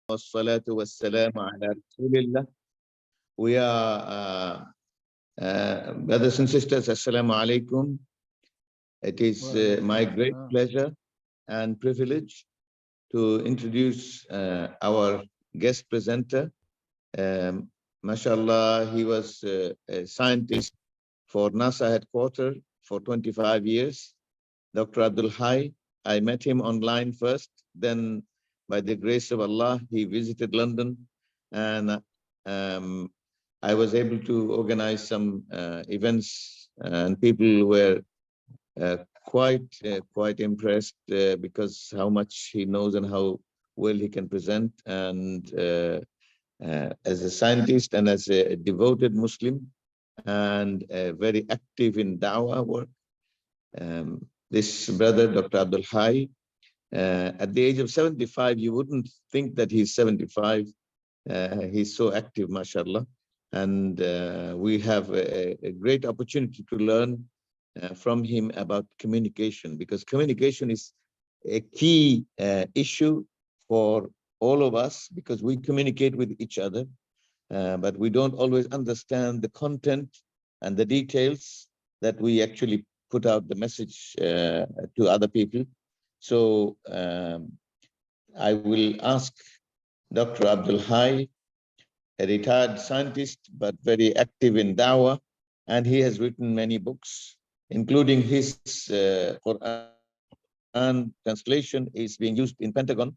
Wassalatu wassalamu ala Rasulillah. We are brothers and sisters, Assalamu alaikum. It is my great pleasure and privilege to introduce our guest presenter. MashaAllah, he was a scientist for NASA headquarters for 25 years. Dr. Abdul Hye, I met him online first, then by the grace of Allah, he visited London, and I was able to organize some events, and people were quite impressed because how much he knows and how well he can present. And as a scientist and as a devoted Muslim and very active in dawah work, this brother, Dr. Abdul Hye, at the age of 75, you wouldn't think that he's 75. He's so active, mashallah. And we have a great opportunity to learn from him about communication, because communication is a key issue for all of us, because we communicate with each other, but we don't always understand the content and the details that we actually put out the message to other people. So I will ask Dr. Abdul Hye, a retired scientist, but very active in dawah, and he has written many books, including his Quran translation is being used in Pentagon.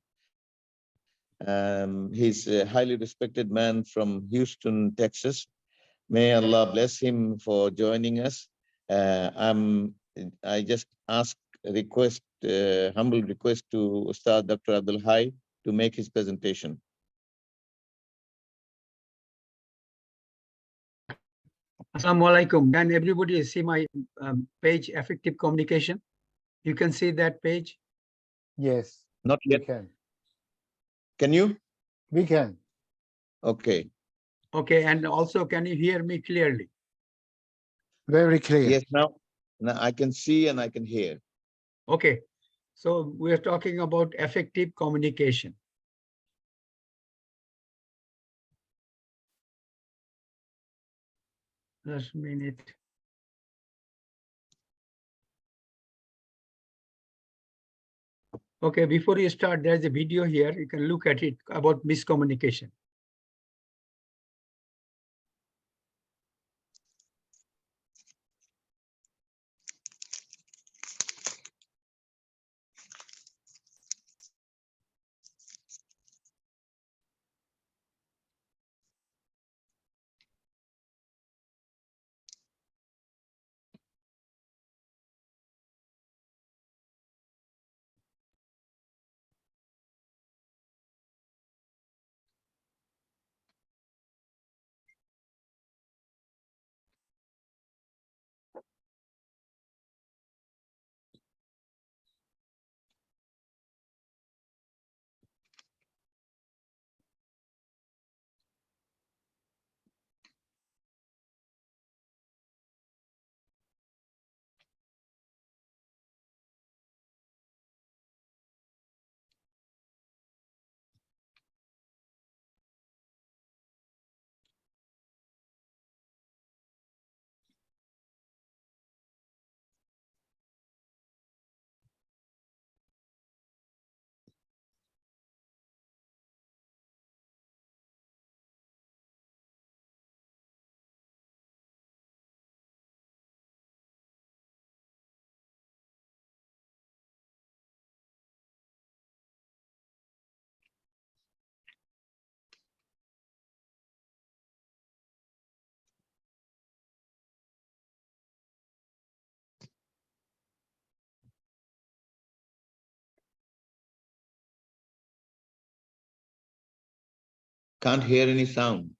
He's a highly respected man from Houston, Texas. May Allah bless him for joining us. I just ask a request, humble request to Ustadh Dr. Abdul Hye to make his presentation. Assalamu alaikum. Can everybody see my page, Effective Communication? You can see that page? Yes. Not yet. We can. Can you? We can. Okay. Okay, and also can you hear me clearly? Very clear. Yes, now I can see and I can hear. Okay, so we're talking about effective communication. Just a minute. Okay, before you start, there's a video here. You can look at it about miscommunication. Can't hear any sound.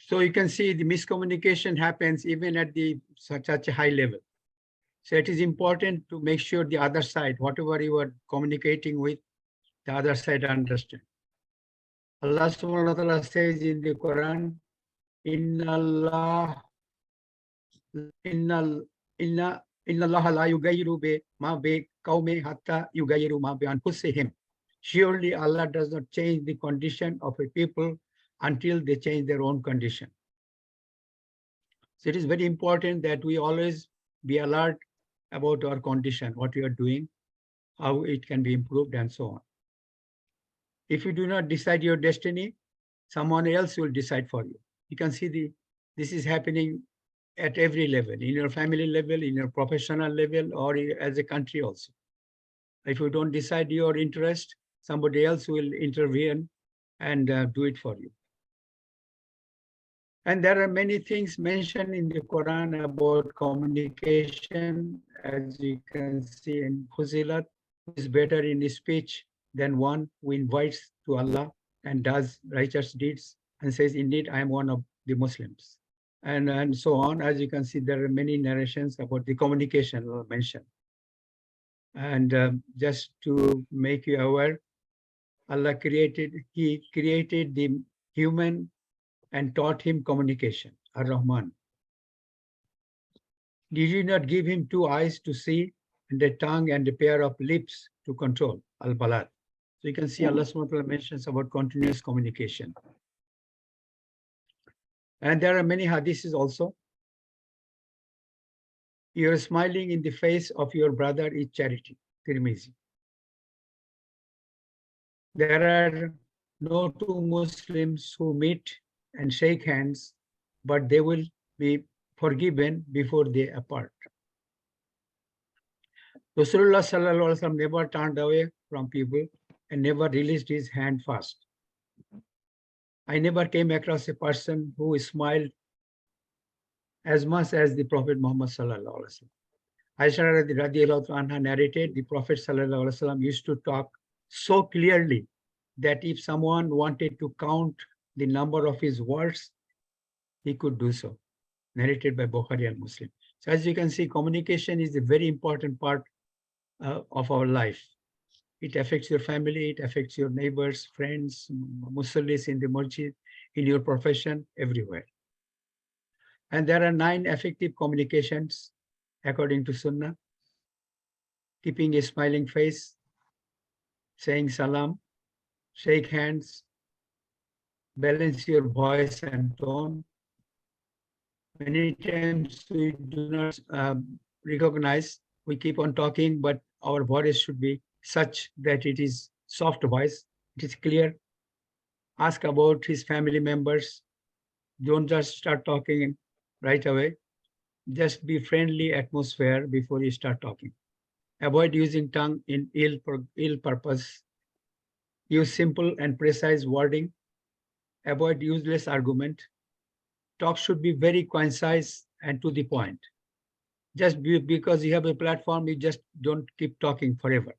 So you can see the miscommunication happens even at such a high level. So it is important to make sure the other side, whatever you are communicating with, the other side understand. Allah subhanahu wa ta'ala says in the Quran, Inna Allah, Inna, Inna, Inna Allah la yugayiru be ma be kaume hatta yugayiru ma be anfusihim. Surely Allah does not change the condition of a people until they change their own condition. So it is very important that we always be alert about our condition, what we are doing, how it can be improved, and so on. If you do not decide your destiny, someone else will decide for you. You can see this is happening at every level, in your family level, in your professional level, or as a country also. If you don't decide your interest, somebody else will intervene and do it for you. And there are many things mentioned in the Quran about communication, as you can see in Fuzilat, who is better in speech than one who invites to Allah and does righteous deeds and says, indeed, I am one of the Muslims. And so on. As you can see, there are many narrations about the communication mentioned. And just to make you aware, He created the human and taught him communication, Ar-Rahman. Did you not give him 2 eyes to see, and a tongue and a pair of lips to control, Al-Balad? So you can see Allah subhanahu wa ta'ala mentions about continuous communication. And there are many hadiths also. Your smiling in the face of your brother is charity, Tirmizi. There are no 2 Muslims who meet and shake hands, but they will be forgiven before they apart. Rasulullah sallallahu alaihi wasallam never turned away from people and never released his hand fast. I never came across a person who smiled as much as the Prophet Muhammad sallallahu alaihi wasallam. Aisha radhiyallahu anha narrated the Prophet sallallahu alaihi wasallam used to talk so clearly that if someone wanted to count the number of his words, he could do so. Narrated by Bukhari and Muslim. So as you can see, communication is a very important part of our life. It affects your family, it affects your neighbors, friends, musallis in the masjid, in your profession, everywhere. And there are 9 effective communications according to Sunnah. Keeping a smiling face, saying salam, shake hands, balance your voice and tone. Many times we do not recognize, we keep on talking, but our voice should be such that it is soft voice, it is clear. Ask about his family members. Don't just start talking right away. Just be friendly atmosphere before you start talking. Avoid using tongue in ill purpose. Use simple and precise wording. Avoid useless argument. Talk should be very concise and to the point. Just because you have a platform, you just don't keep talking forever.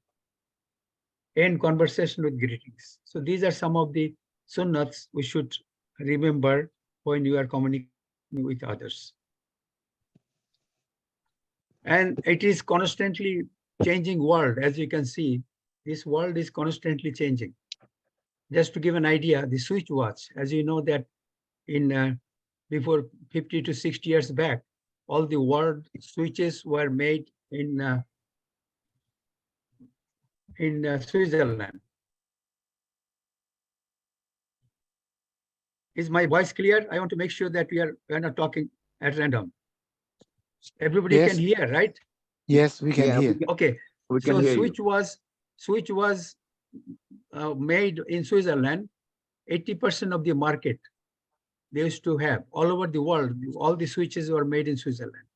End conversation with greetings. So these are some of the sunnats we should remember when you are communicating with others. And it is constantly changing world. As you can see, this world is constantly changing. Just to give an idea, the switch watch, as you know that in before 50 to 60 years back, all the world switches were made in Switzerland. Is my voice clear? I want to make sure that we are not talking at random. Everybody Yes. can hear, right? Yes, we can Yeah, hear. Okay. We can So hear switch you. was made in Switzerland. 80% of the market they used to have all over the world. All the switches were made in Switzerland.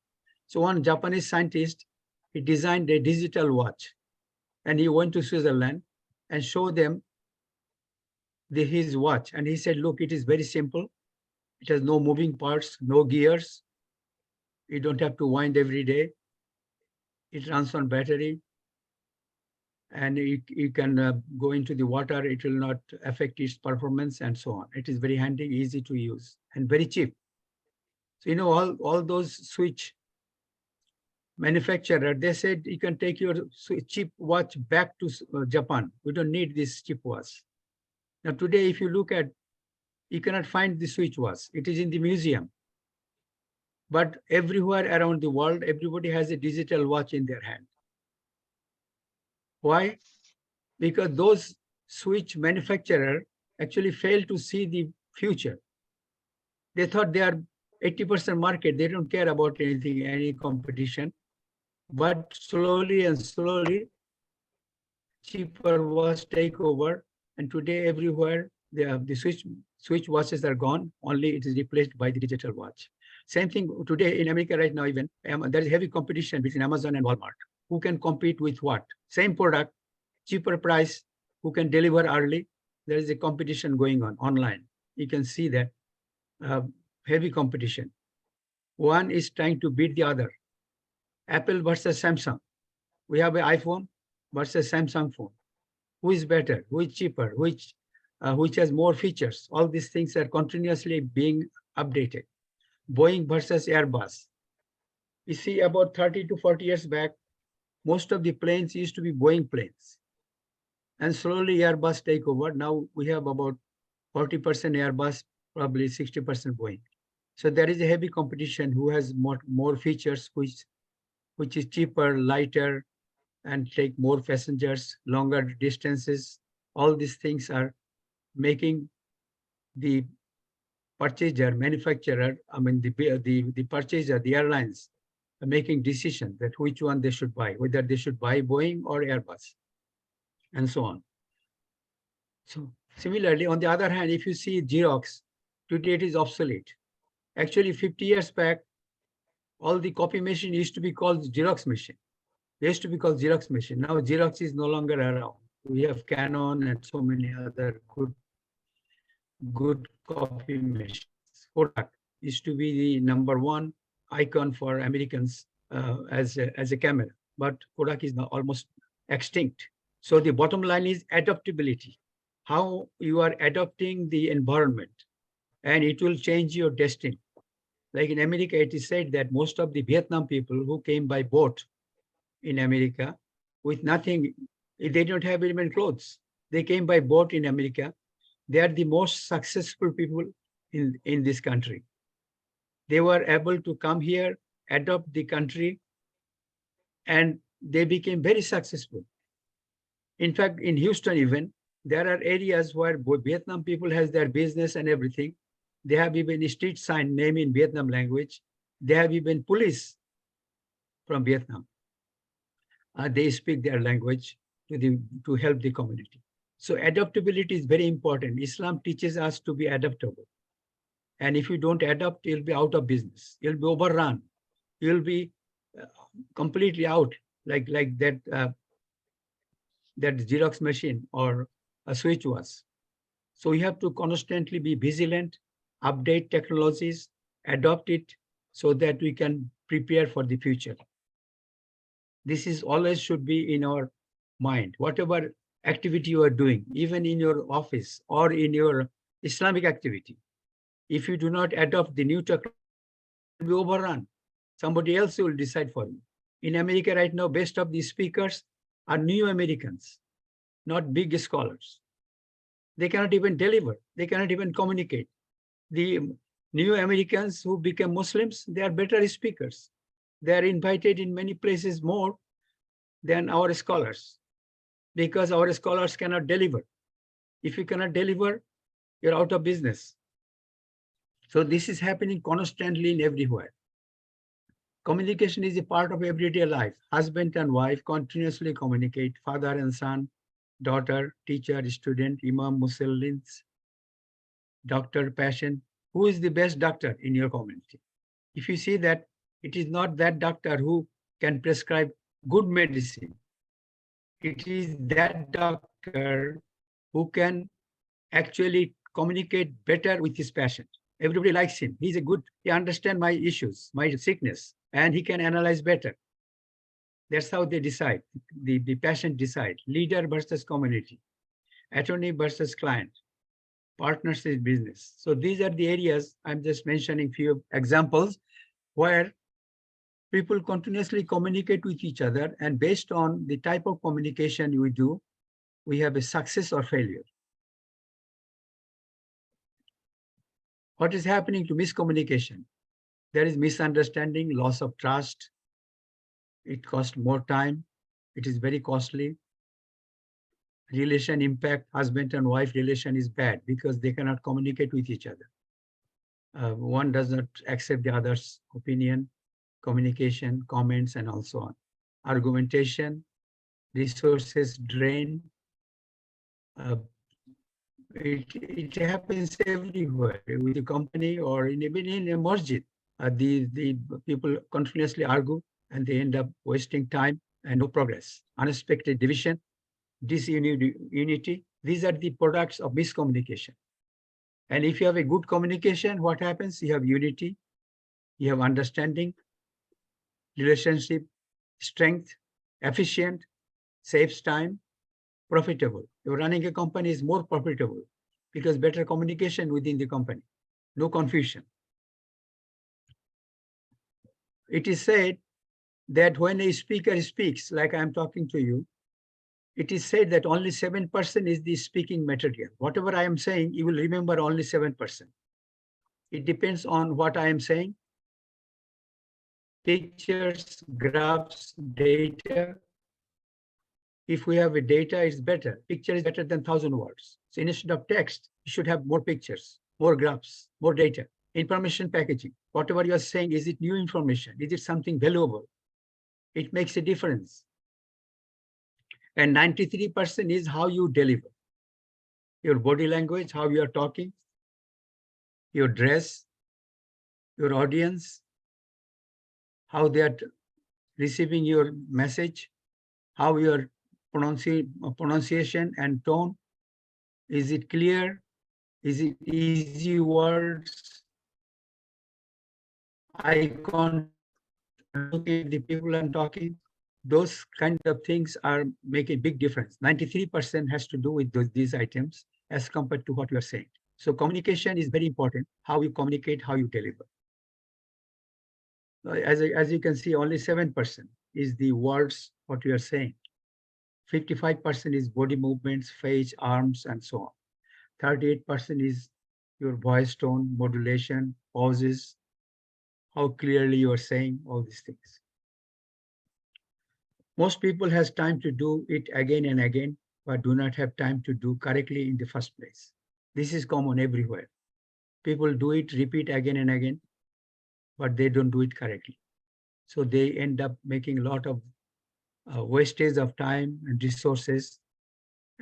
So one Japanese scientist, he designed a digital watch, and he went to Switzerland and showed them his watch. And he said, look, it is very simple. It has no moving parts, no gears. You don't have to wind every day. It runs on battery. And you can go into the water. It will not affect its performance and so on. It is very handy, easy to use, and very cheap. So, you know, all those switch manufacturer, they said you can take your cheap watch back to Japan. We don't need this cheap watch. Now today, if you look at, you cannot find the switch watch. It is in the museum. But everywhere around the world, everybody has a digital watch in their hand. Why? Because those switch manufacturer actually failed to see the future. They thought they are 80% market. They don't care about anything, any competition. But slowly and slowly, cheaper watch take over. And today everywhere, the switch watches are gone. Only it is replaced by the digital watch. Same thing today in America right now, even there is heavy competition between Amazon and Walmart. Who can compete with what? Same product, cheaper price, who can deliver early. There is a competition going on online. You can see that heavy competition. One is trying to beat the other. Apple versus Samsung. We have an iPhone versus Samsung phone. Who is better? Who is cheaper? Which has more features? All these things are continuously being updated. Boeing versus Airbus. You see, about 30 to 40 years back, most of the planes used to be Boeing planes. And slowly Airbus take over. Now we have about 40% Airbus, probably 60% Boeing. So there is a heavy competition who has more features, which is cheaper, lighter, and take more passengers, longer distances. All these things are making the purchaser, manufacturer, I mean the purchaser, the airlines, are making decision that which one they should buy, whether they should buy Boeing or Airbus, and so on. So similarly, on the other hand, if you see Xerox, today it is obsolete. Actually, 50 years back, all the copy machine used to be called Xerox machine. They used to be called Xerox machine. Now Xerox is no longer around. We have Canon and so many other good copy machines. Kodak used to be the #1 icon for Americans as a camera, but Kodak is now almost extinct. So the bottom line is adaptability. How you are adapting the environment, and it will change your destiny. Like in America, it is said that most of the Vietnam people who came by boat in America with nothing, they don't have even clothes. They came by boat in America. They are the most successful people in this country. They were able to come here, adopt the country, and they became very successful. In fact, in Houston even, there are areas where Vietnam people has their business and everything. They have even a street sign name in Vietnam language. They have even police from Vietnam. They speak their language to help the community. So adaptability is very important. Islam teaches us to be adaptable. And if you don't adapt, you'll be out of business. You'll be overrun. You'll be completely out, like that Xerox machine or a switch was. So you have to constantly be vigilant, update technologies, adopt it so that we can prepare for the future. This is always should be in our mind. Whatever activity you are doing, even in your office or in your Islamic activity, if you do not adopt the new technology, you'll be overrun. Somebody else will decide for you. In America right now, best of the speakers are new Americans, not big scholars. They cannot even deliver. They cannot even communicate. The new Americans who become Muslims, they are better speakers. They are invited in many places more than our scholars, because our scholars cannot deliver. If you cannot deliver, you're out of business. So this is happening constantly in everywhere. Communication is a part of everyday life. Husband and wife continuously communicate, father and son, daughter, teacher, student, imam, Muslims, doctor, patient. Who is the best doctor in your community? If you see that it is not that doctor who can prescribe good medicine, it is that doctor who can actually communicate better with his patient. Everybody likes him. He's a good, he understands my issues, my sickness, and he can analyze better. That's how they decide. The patient decide. Leader versus community, attorney versus client, partners in business. So these are the areas. I'm just mentioning few examples where people continuously communicate with each other, and based on the type of communication we do, we have a success or failure. What is happening to miscommunication? There is misunderstanding, loss of trust. It costs more time. It is very costly. Relation impact, husband and wife relation is bad because they cannot communicate with each other. One does not accept the other's opinion, communication, comments, and also on. Argumentation, resources drain. It happens everywhere with the company or even in a masjid. The people continuously argue and they end up wasting time and no progress. Unexpected division, disunity. These are the products of miscommunication. And if you have a good communication, what happens? You have unity, you have understanding, relationship, strength, efficient, saves time, profitable. You're running a company is more profitable because better communication within the company, no confusion. It is said that when a speaker speaks, like I'm talking to you, it is said that only 7% is the speaking material. Whatever I am saying, you will remember only 7%. It depends on what I am saying. Pictures, graphs, data. If we have a data, it's better. Picture is better than 1,000 words. So instead of text, you should have more pictures, more graphs, more data. Information packaging. Whatever you are saying, is it new information? Is it something valuable? It makes a difference. And 93% is how you deliver. Your body language, how you are talking, your dress, your audience, how they are receiving your message, how your pronunciation and tone. Is it clear? Is it easy words? Eye contact, looking at the people I'm talking. Those kind of things are make a big difference. 93% has to do with these items as compared to what you are saying. So communication is very important. How you communicate, how you deliver. As you can see, only 7% is the words, what you are saying. 55% is body movements, face, arms, and so on. 38% is your voice tone, modulation, pauses, how clearly you are saying all these things. Most people has time to do it again and again, but do not have time to do correctly in the first place. This is common everywhere. People do it, repeat again and again, but they don't do it correctly. So they end up making a lot of wastage of time and resources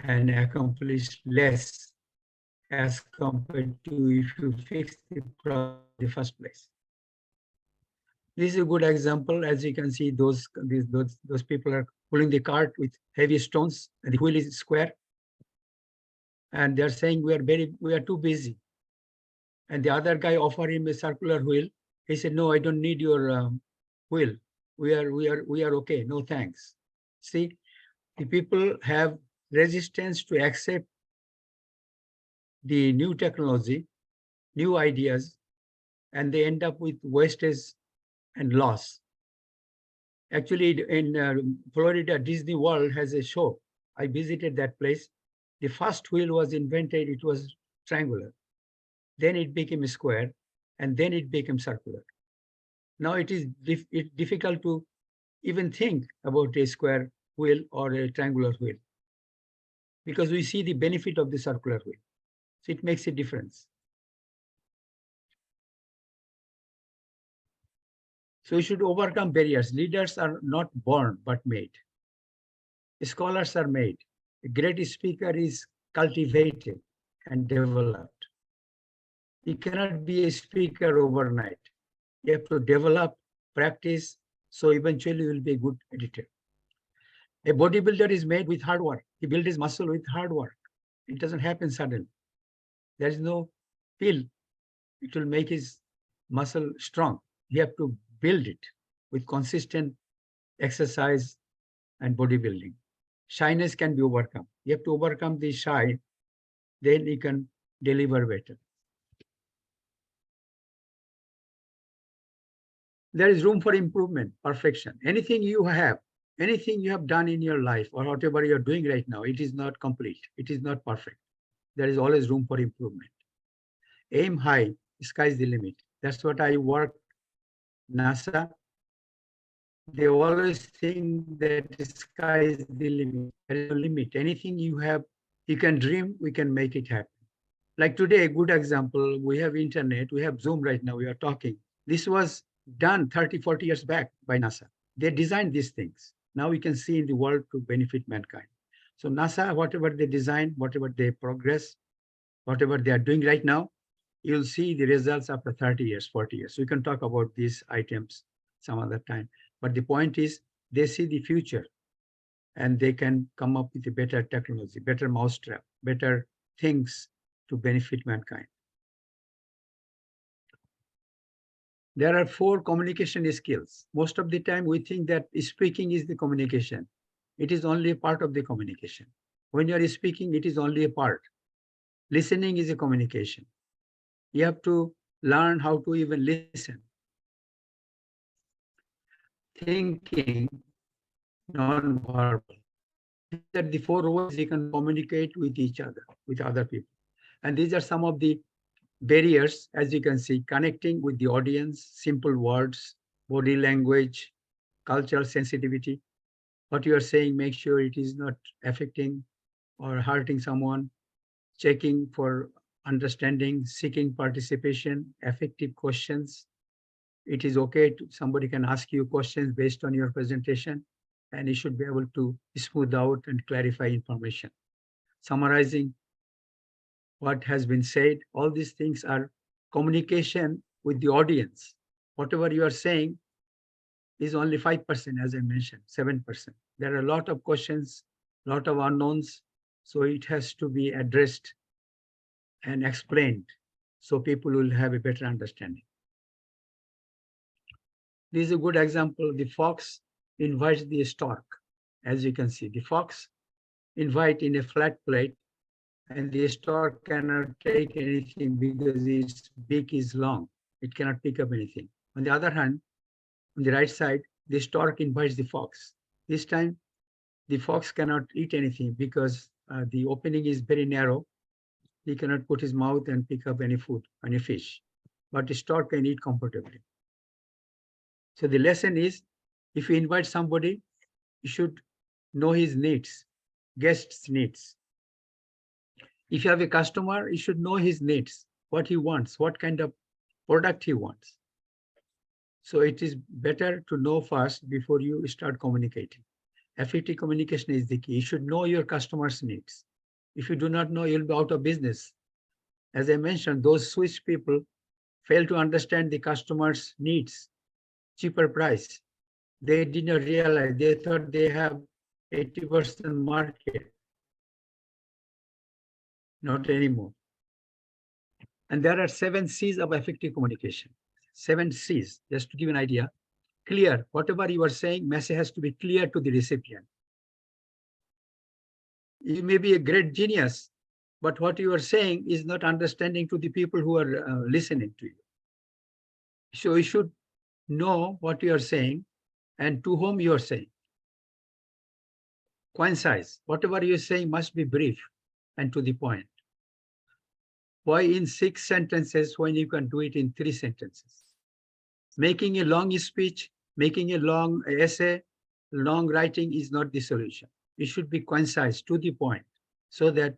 and accomplish less as compared to if you fix the problem in the first place. This is a good example. As you can see, those people are pulling the cart with heavy stones, and the wheel is square. And they're saying we are too busy. And the other guy offered him a circular wheel. He said, "No, I don't need your wheel. We are okay. No thanks." See, the people have resistance to accept the new technology, new ideas, and they end up with wastage and loss. Actually, in Florida, Disney World has a show. I visited that place. The first wheel was invented, it was triangular. Then it became square, and then it became circular. Now it is difficult to even think about a square wheel or a triangular wheel because we see the benefit of the circular wheel. So it makes a difference. So we should overcome barriers. Leaders are not born, but made. Scholars are made. A great speaker is cultivated and developed. You cannot be a speaker overnight. You have to develop, practice, so eventually you will be a good editor. A bodybuilder is made with hard work. He builds his muscle with hard work. It doesn't happen suddenly. There is no pill. It will make his muscle strong. You have to build it with consistent exercise and bodybuilding. Shyness can be overcome. You have to overcome the shy, then you can deliver better. There is room for improvement, perfection. Anything you have done in your life or whatever you're doing right now, it is not complete. It is not perfect. There is always room for improvement. Aim high, sky's the limit. That's what I work NASA. They always think that the sky is the limit. There is no limit. Anything you have, you can dream, we can make it happen. Like today, a good example, we have internet, we have Zoom right now, we are talking. This was done 30, 40 years back by NASA. They designed these things. Now we can see in the world to benefit mankind. So NASA, whatever they design, whatever they progress, whatever they are doing right now, you'll see the results after 30 years, 40 years. We can talk about these items some other time. But the point is, they see the future and they can come up with a better technology, better mousetrap, better things to benefit mankind. There are 4 communication skills. Most of the time we think that speaking is the communication. It is only a part of the communication. When you are speaking, it is only a part. Listening is a communication. You have to learn how to even listen. Thinking, non-verbal. These are the 4 ways you can communicate with each other, with other people. And these are some of the barriers, as you can see, connecting with the audience, simple words, body language, cultural sensitivity. What you are saying, make sure it is not affecting or hurting someone, checking for understanding, seeking participation, effective questions. It is okay to, somebody can ask you questions based on your presentation, and you should be able to smooth out and clarify information. Summarizing what has been said, all these things are communication with the audience. Whatever you are saying is only 5%, as I mentioned, 7%. There are a lot of questions, a lot of unknowns, so it has to be addressed and explained so people will have a better understanding. This is a good example. The fox invites the stork. As you can see, the fox invite in a flat plate, and the stork cannot take anything because its beak is long. It cannot pick up anything. On the other hand, on the right side, the stork invites the fox. This time, the fox cannot eat anything because the opening is very narrow. He cannot put his mouth and pick up any food, any fish. But the stork can eat comfortably. So the lesson is, if you invite somebody, you should know his needs, guest's needs. If you have a customer, you should know his needs, what he wants, what kind of product he wants. So it is better to know first before you start communicating. Effective communication is the key. You should know your customer's needs. If you do not know, you'll be out of business. As I mentioned, those Swiss people fail to understand the customer's needs, cheaper price. They did not realize, they thought they have 80% market. Not anymore. And there are 7 C's of effective communication. 7 C's, just to give an idea. Clear, whatever you are saying, message has to be clear to the recipient. You may be a great genius, but what you are saying is not understanding to the people who are listening to you. So you should know what you are saying and to whom you are saying. Concise, whatever you are saying must be brief and to the point. Why in 6 sentences when you can do it in 3 sentences? Making a long speech, making a long essay, long writing is not the solution. It should be concise, to the point, so that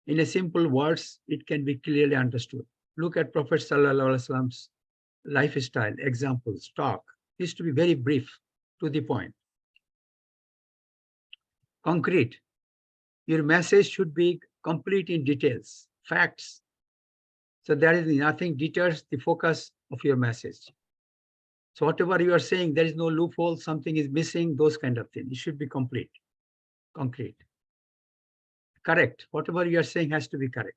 in a simple words, it can be clearly understood. Look at Prophet Sallallahu Alaihi Wasallam's lifestyle, examples, talk. It is to be very brief, to the point. Concrete. Your message should be complete in details, facts. So there is nothing deters the focus of your message. So whatever you are saying, there is no loophole, something is missing, those kind of things. It should be complete, concrete. Correct. Whatever you are saying has to be correct.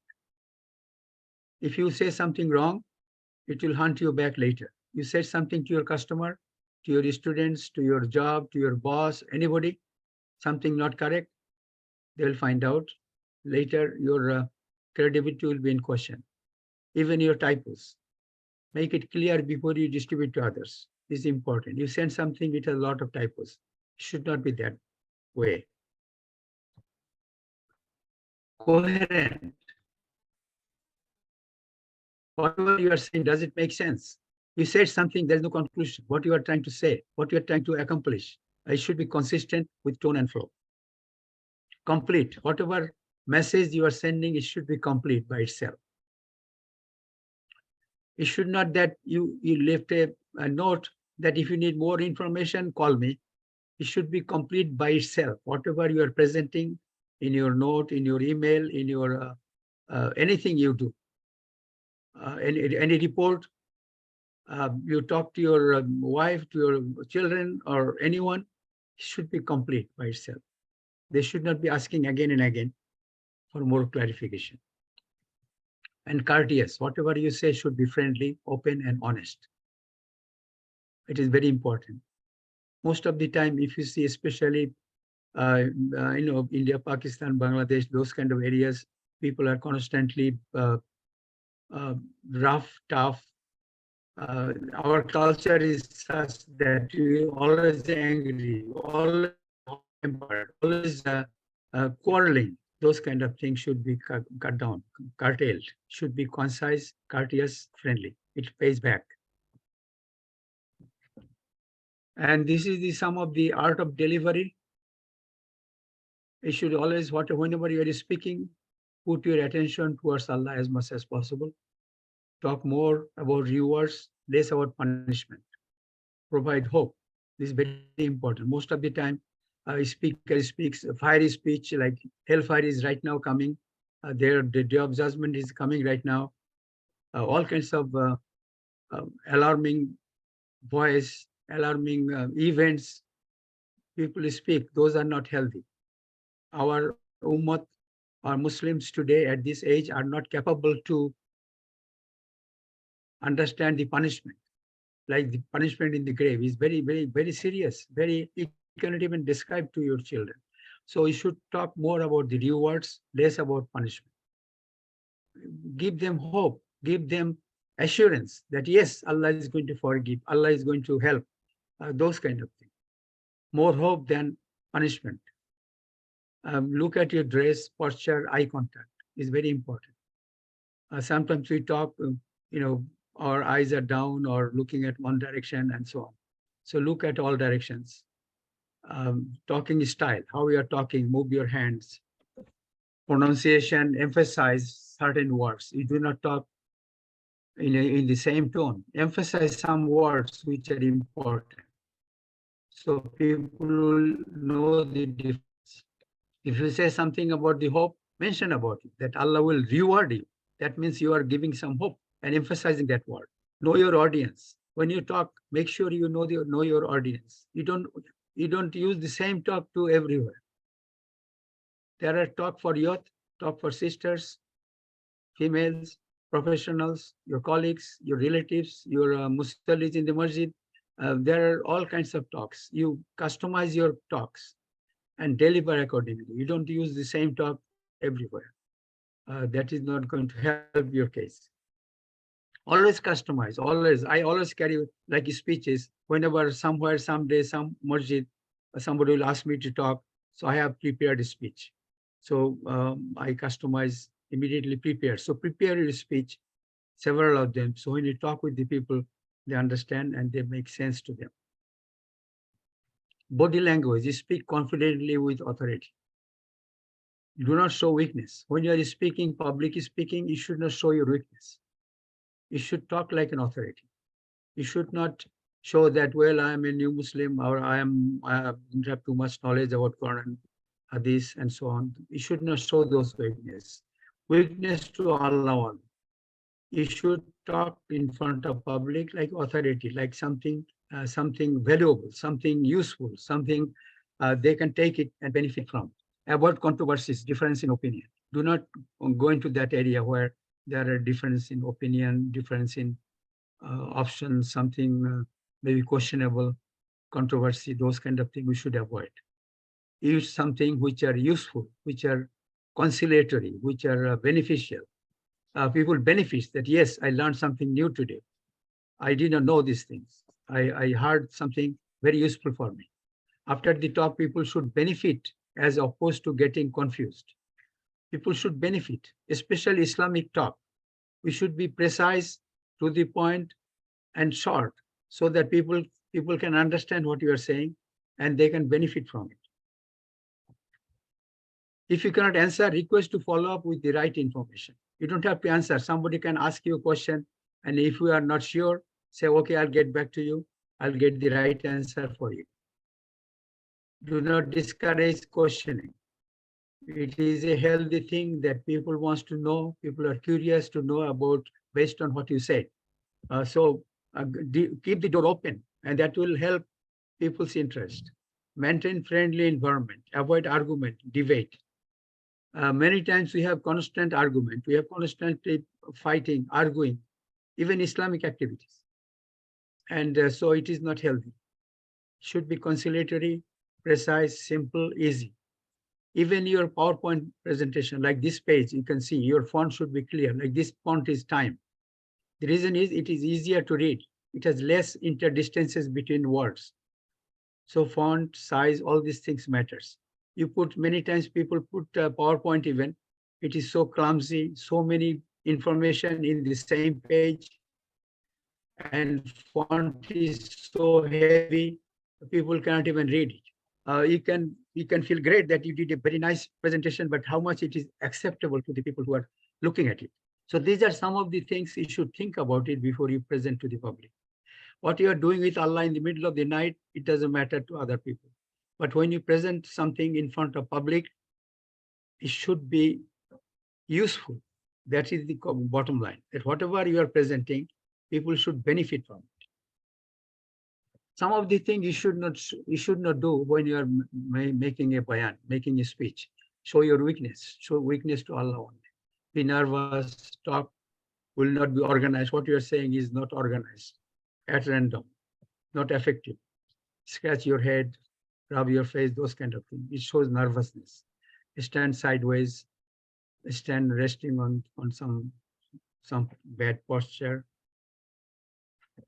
If you say something wrong, it will hunt you back later. You said something to your customer, to your students, to your job, to your boss, anybody, something not correct, they will find out. Later, your credibility will be in question. Even your typos. Make it clear before you distribute to others. This is important. You send something, it has a lot of typos. It should not be that way. Coherent. Whatever you are saying, does it make sense? You said something, there's no conclusion. What you are trying to say, what you are trying to accomplish, it should be consistent with tone and flow. Complete. Whatever message you are sending, it should be complete by itself. It should not that you left a note that if you need more information, call me. It should be complete by itself. Whatever you are presenting in your note, in your email, in your anything you do, any report, you talk to your wife, to your children, or anyone, it should be complete by itself. They should not be asking again and again for more clarification. And courteous, whatever you say should be friendly, open, and honest. It is very important. Most of the time, if you see, especially India, Pakistan, Bangladesh, those kind of areas, people are constantly rough, tough. Our culture is such that you always angry, always tempered, always quarreling. Those kind of things should be cut down, curtailed. Should be concise, courteous, friendly. It pays back. And this is the sum of the art of delivery. You should always, whenever you are speaking, put your attention towards Allah as much as possible. Talk more about rewards, less about punishment. Provide hope. This is very important. Most of the time, a speaker speaks fiery speech, like hellfire is right now coming. The day of judgment is coming right now. All kinds of alarming voice, alarming events. People speak. Those are not healthy. Our ummah, our Muslims today at this age are not capable to understand the punishment. Like the punishment in the grave is very, very, very serious. Very, you cannot even describe to your children. So you should talk more about the rewards, less about punishment. Give them hope, give them assurance that yes, Allah is going to forgive, Allah is going to help, those kind of things. More hope than punishment. Look at your dress, posture, eye contact is very important. Sometimes we talk, our eyes are down or looking at one direction and so on. So look at all directions. Talking style, how you are talking, move your hands. Pronunciation, emphasize certain words. You do not talk in the same tone. Emphasize some words which are important. So people will know the difference. If you say something about the hope, mention about it, that Allah will reward you. That means you are giving some hope and emphasizing that word. Know your audience. When you talk, make sure you know your audience. You don't use the same talk to everywhere. There are talk for youth, talk for sisters, females, professionals, your colleagues, your relatives, your musallis in the masjid. There are all kinds of talks. You customize your talks and deliver accordingly. You don't use the same talk everywhere. That is not going to help your case. Always customize, always. I always carry like speeches whenever somewhere, someday, some masjid, somebody will ask me to talk. So I have prepared a speech. So I customize, immediately prepare. So prepare your speech, several of them. So when you talk with the people, they understand and they make sense to them. Body language, you speak confidently with authority. Do not show weakness. When you are speaking, public speaking, you should not show your weakness. You should talk like an authority. You should not show that, well, I am a new Muslim, or I don't have too much knowledge about Quran, Hadith, and so on. You should not show those weakness. Weakness to Allah. You should talk in front of public like authority, like something valuable, something useful, something they can take it and benefit from. Avoid controversies, difference in opinion. Do not go into that area where there are difference in opinion, difference in options, something maybe questionable, controversy, those kind of things we should avoid. Use something which are useful, which are conciliatory, which are beneficial. People benefit that, yes, I learned something new today. I did not know these things. I heard something very useful for me. After the talk, people should benefit as opposed to getting confused. People should benefit, especially Islamic talk. We should be precise, to the point, and short, so that people can understand what you are saying and they can benefit from it. If you cannot answer, request to follow up with the right information. You don't have to answer. Somebody can ask you a question, and if you are not sure, say, okay, I'll get back to you. I'll get the right answer for you. Do not discourage questioning. It is a healthy thing that people wants to know. People are curious to know about based on what you said. Keep the door open, and that will help people's interest. Maintain friendly environment. Avoid argument, debate. Many times we have constant argument. We have constantly fighting, arguing, even Islamic activities. And so it is not healthy. Should be conciliatory, precise, simple, easy. Even your PowerPoint presentation, like this page, you can see your font should be clear, like this font is time. The reason is it is easier to read. It has less interdistances between words. So font, size, all these things matters. You put, many times people put PowerPoint even, it is so clumsy, so many information in the same page, and font is so heavy, people cannot even read it. You can feel great that you did a very nice presentation, but how much it is acceptable to the people who are looking at it. So these are some of the things you should think about it before you present to the public. What you are doing with Allah in the middle of the night, it doesn't matter to other people. But when you present something in front of public, it should be useful. That is the bottom line, that whatever you are presenting, people should benefit from it. Some of the things you should not do when you are making a bayan, making a speech. Show your weakness. Show weakness to Allah only. Be nervous, talk, will not be organized. What you are saying is not organized, at random, not effective. Scratch your head, rub your face, those kind of things. It shows nervousness. Stand sideways, stand resting on some bad posture.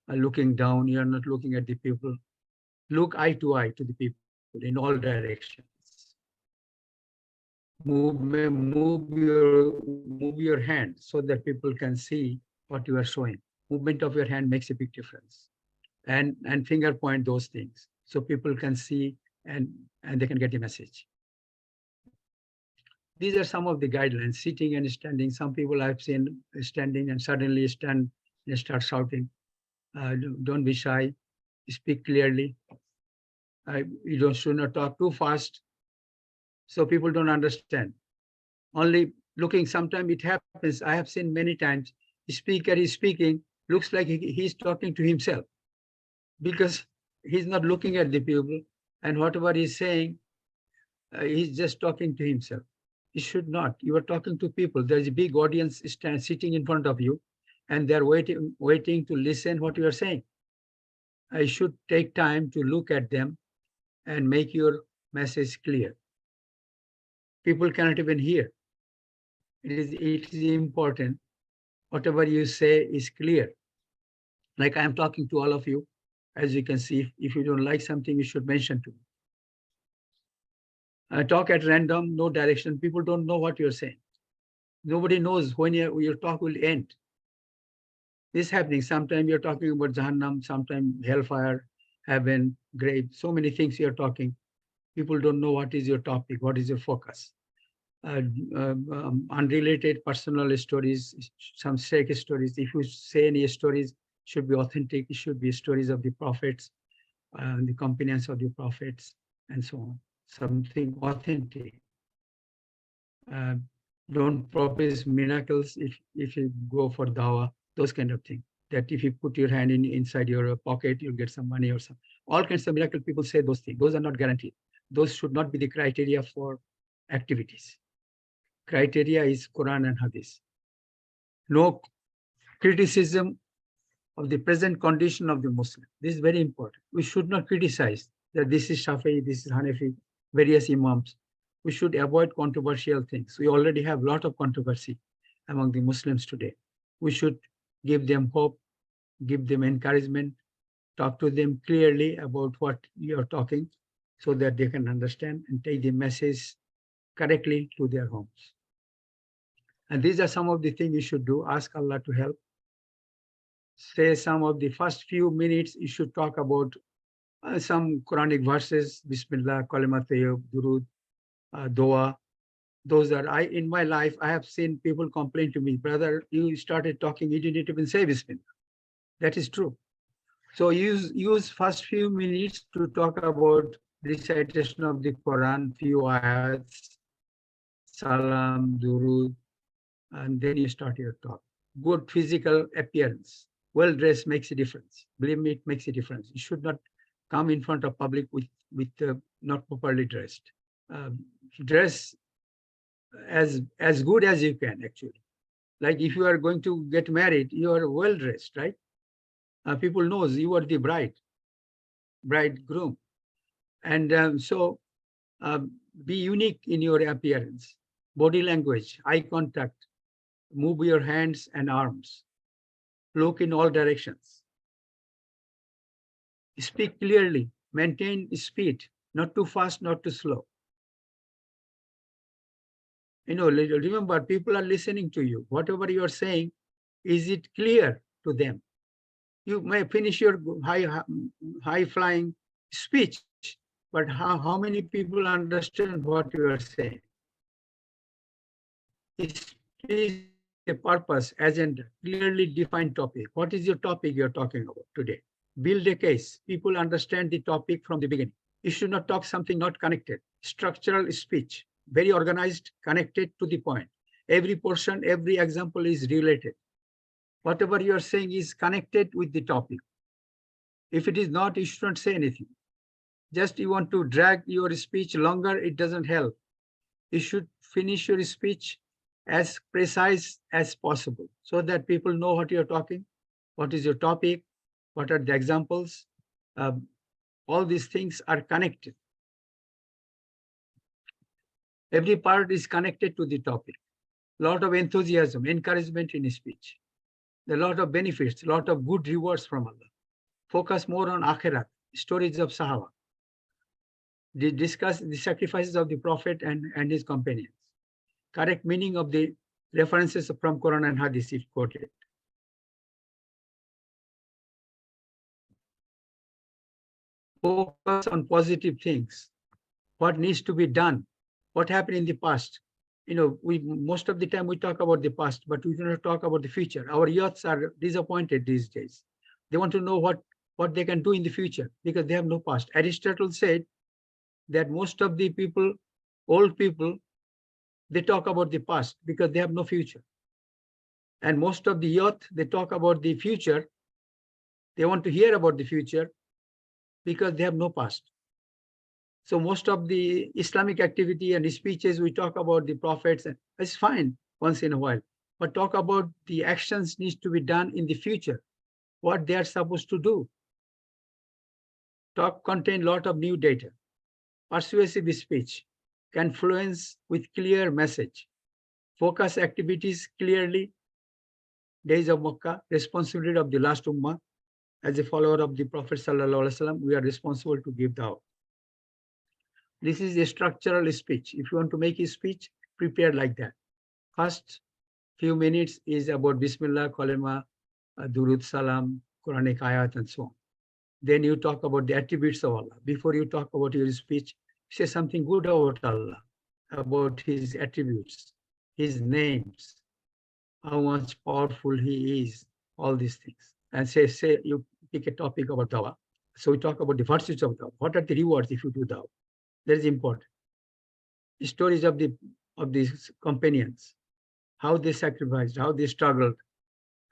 Looking down, you are not looking at the people. Look eye to the people in all directions. Move your hand so that people can see what you are showing. Movement of your hand makes a big difference. And finger point those things so people can see and they can get the message. These are some of the guidelines, sitting and standing. Some people I've seen standing and suddenly stand and start shouting. Don't be shy, speak clearly. You should not talk too fast, so people don't understand. Only looking, sometimes it happens, I have seen many times, the speaker is speaking, looks like he's talking to himself, because he's not looking at the people, and whatever he's saying, he's just talking to himself. He should not. You are talking to people. There's a big audience sitting in front of you, and they're waiting to listen what you are saying. I should take time to look at them and make your message clear. People cannot even hear. It is important. Whatever you say is clear. Like I am talking to all of you. As you can see, if you don't like something, you should mention to me. I talk at random, no direction. People don't know what you're saying. Nobody knows when your talk will end. This is happening. Sometimes you're talking about Jahannam, sometimes hellfire, heaven, grave, so many things you're talking. People don't know what is your topic, what is your focus. Unrelated personal stories, some fake stories. If you say any stories, should be authentic. It should be stories of the prophets, the companions of the prophets, and so on. Something authentic. Don't promise miracles if you go for dawah, those kind of things. That if you put your hand inside your pocket, you'll get some money or some. All kinds of miracle, people say those things. Those are not guaranteed. Those should not be the criteria for activities. Criteria is Quran and Hadith. No criticism of the present condition of the Muslim. This is very important. We should not criticize that this is Shafi'i, this is Hanafi, various imams. We should avoid controversial things. We already have a lot of controversy among the Muslims today. We should give them hope, give them encouragement, talk to them clearly about what you're talking so that they can understand and take the message correctly to their homes. And these are some of the things you should do. Ask Allah to help. Say some of the first few minutes, you should talk about some Quranic verses, Bismillah, Kalima Tayyib, Durud, Dawah. Those are, in my life, I have seen people complain to me, brother, you started talking, you didn't even say Bismillah. That is true. So use first few minutes to talk about recitation of the Quran, few ayats, salam, durud, and then you start your talk. Good physical appearance, well dressed makes a difference. Believe me, it makes a difference. You should not come in front of public with not properly dressed. Dress as good as you can, actually. Like if you are going to get married, you are well dressed, right? People knows you are the bridegroom. And so be unique in your appearance, body language, eye contact, move your hands and arms, look in all directions. Speak clearly, maintain speed, not too fast, not too slow. You know, remember, people are listening to you. Whatever you are saying, is it clear to them? You may finish your high flying speech, but how many people understand what you are saying? Speech, a purpose, agenda, clearly defined topic. What is your topic you're talking about today? Build a case. People understand the topic from the beginning. You should not talk something not connected. Structural speech, very organized, connected to the point. Every portion, every example is related. Whatever you are saying is connected with the topic. If it is not, you should not say anything. Just you want to drag your speech longer, it doesn't help. You should finish your speech as precise as possible so that people know what you're talking, what is your topic, what are the examples. All these things are connected. Every part is connected to the topic. A lot of enthusiasm, encouragement in speech. A lot of benefits, a lot of good rewards from Allah. Focus more on akhirat, stories of Sahaba. Discuss the sacrifices of the Prophet and his companions. Correct meaning of the references from Quran and Hadith if quoted. Focus on positive things. What needs to be done? What happened in the past? You know, most of the time we talk about the past, but we do not talk about the future. Our youths are disappointed these days. They want to know what they can do in the future because they have no past. Aristotle said that most of the people, old people, they talk about the past because they have no future. And most of the youth, they talk about the future. They want to hear about the future because they have no past. So most of the Islamic activity and speeches, we talk about the prophets, and it's fine once in a while, but talk about the actions needs to be done in the future, what they are supposed to do. Talk contain a lot of new data. Persuasive speech can influence with clear message. Focus activities clearly. Days of Makkah, responsibility of the last Ummah. As a follower of the Prophet ﷺ, we are responsible to give dawah. This is a structural speech. If you want to make a speech, prepare like that. First few minutes is about Bismillah, Kalima, Durud, Salam, Quranic ayat, and so on. Then you talk about the attributes of Allah. Before you talk about your speech, say something good about Allah, about his attributes, his names, how much powerful he is, all these things. And say you pick a topic about dawah. So we talk about the virtues of dawah. What are the rewards if you do dawah? That is important. The stories of these companions, how they sacrificed, how they struggled,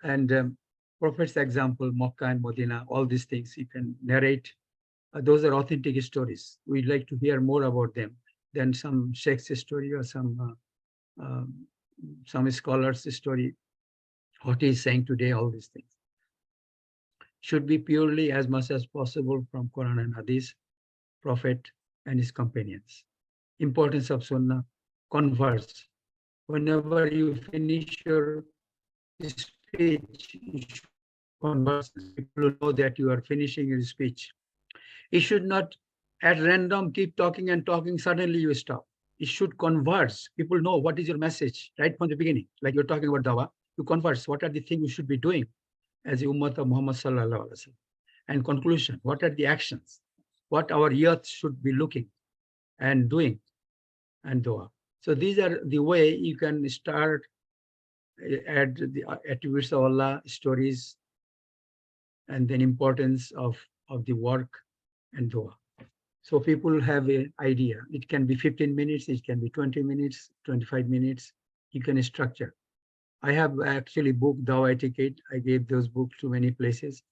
and Prophet's example, Makkah and Medina, all these things you can narrate. Those are authentic stories. We'd like to hear more about them than some sheikh's story or some scholar's story. What he's saying today, all these things should be purely as much as possible from Quran and Hadith, Prophet and his companions. Importance of Sunnah, converse. Whenever you finish your speech, you should converse. People know that you are finishing your speech. You should not at random keep talking and talking, suddenly you stop. it should converse. People know what is your message right from the beginning. Like you're talking about dawah, you converse. What are the things we should be doing as the Ummah of Muhammad Sallallahu Alaihi Wasallam? And conclusion, what are the actions? What our youth should be looking and doing and dua. So these are the way you can start add the attributes of Allah, stories, and then importance of the work and dua. So people have an idea. It can be 15 minutes, it can be 20 minutes, 25 minutes. You can structure. I have actually booked Dawah Etiquette. I gave those books to many places.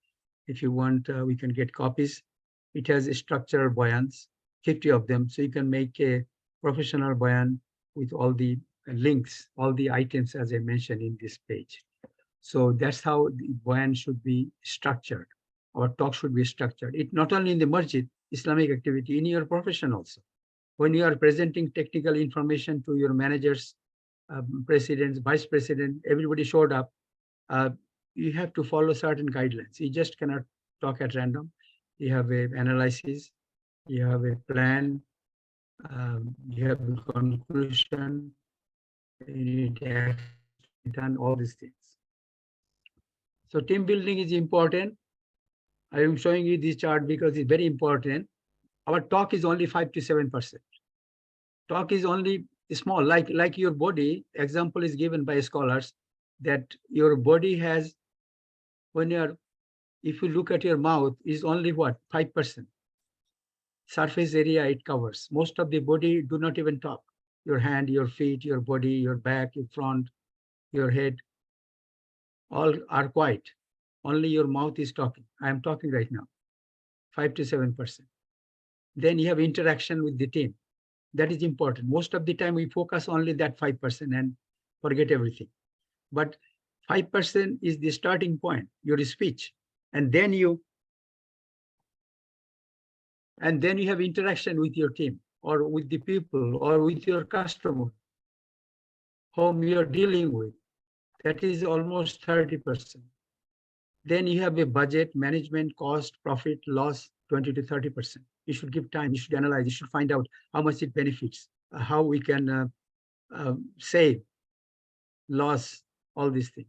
If you want, we can get copies. It has structured bayans, 50 of them. So you can make a professional bayan with all the links, all the items as I mentioned in this page. So that's how the bayan should be structured. Our talk should be structured. It not only in the masjid, Islamic activity, in your profession also. When you are presenting technical information to your managers, presidents, vice president, everybody showed up. You have to follow certain guidelines. You just cannot talk at random. You have an analysis, you have a plan, you have a conclusion, you need to done all these things. So team building is important. I am showing you this chart because it's very important. Our talk is only 5 to 7%. Talk is only small, like your body. Example is given by scholars that your body has, if you look at your mouth, is only what, 5% surface area it covers. Most of the body do not even talk. Your hand, your feet, your body, your back, your front, your head, all are quiet. Only your mouth is talking. I am talking right now, 5 to 7%. Then you have interaction with the team. That is important. Most of the time we focus only that 5% and forget everything. But 5% is the starting point, your speech. And then you have interaction with your team or with the people or with your customer whom you're dealing with. That is almost 30%. Then you have a budget, management, cost, profit, loss, 20 to 30%. You should give time, you should analyze, you should find out how much it benefits, how we can save, loss, all these things.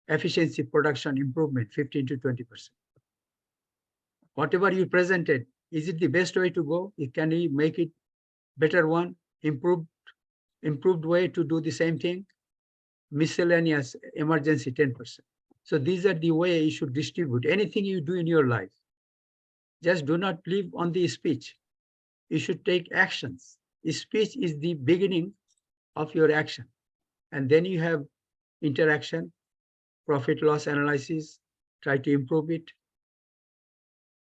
Efficiency, production, improvement, 15 to 20%. Whatever you presented, is it the best way to go? Can you make it better one, improved way to do the same thing? Miscellaneous, emergency, 10%. So these are the way you should distribute anything you do in your life. Just do not live on the speech. You should take actions. Speech is the beginning of your action. And then you have interaction, profit loss analysis, try to improve it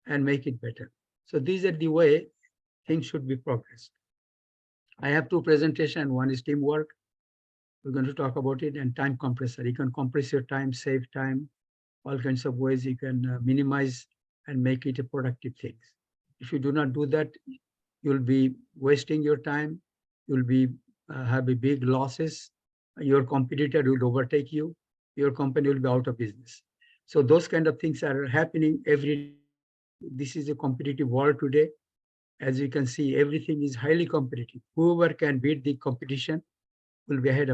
and make it better. So these are the way things should be progressed. I have two presentations. One is teamwork. We're going to talk about it, and time compressor. You can compress your time, save time, all kinds of ways you can minimize and make it a productive thing. If you do not do that, you'll be wasting your time. You'll be have a big losses. Your competitor will overtake you. Your company will be out of business. So those kind of things are happening every day. This is a competitive world today. As you can see, everything is highly competitive. Whoever can beat the competition will be ahead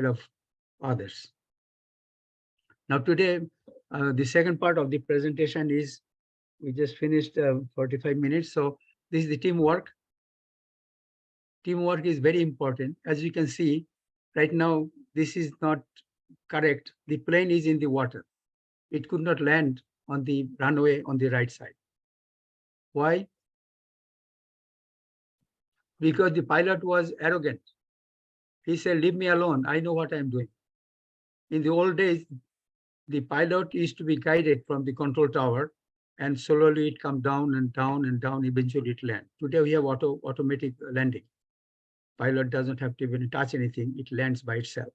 of others. Now today, the second part of the presentation is, we just finished 45 minutes. So this is the teamwork. Teamwork is very important. As you can see, right now, this is not correct. The plane is in the water. It could not land on the runway on the right side. Why? Because the pilot was arrogant. He said, leave me alone. I know what I'm doing. In the old days, the pilot used to be guided from the control tower, and slowly it come down and down and down, eventually it land. Today we have automatic landing. Pilot doesn't have to even touch anything, it lands by itself.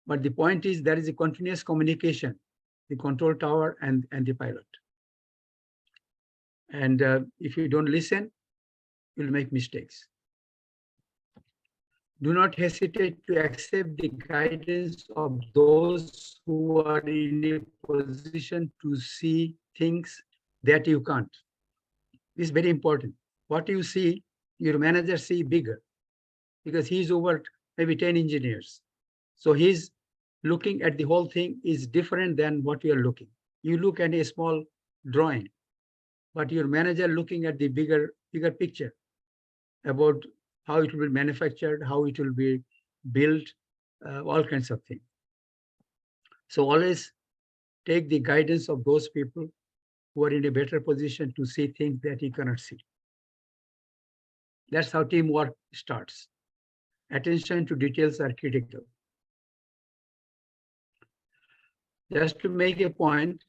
But the point is, there is a continuous communication, the control tower and the pilot. And if you don't listen, you'll make mistakes. Do not hesitate to accept the guidance of those who are in a position to see things that you can't. This is very important. What you see, your manager see bigger because he's over maybe 10 engineers. So he's looking at the whole thing is different than what you are looking. You look at a small drawing, but your manager looking at the bigger picture about how it will be manufactured, how it will be built, all kinds of things. So always take the guidance of those people who are in a better position to see things that you cannot see. That's how teamwork starts. Attention to details are critical. Just to make a point,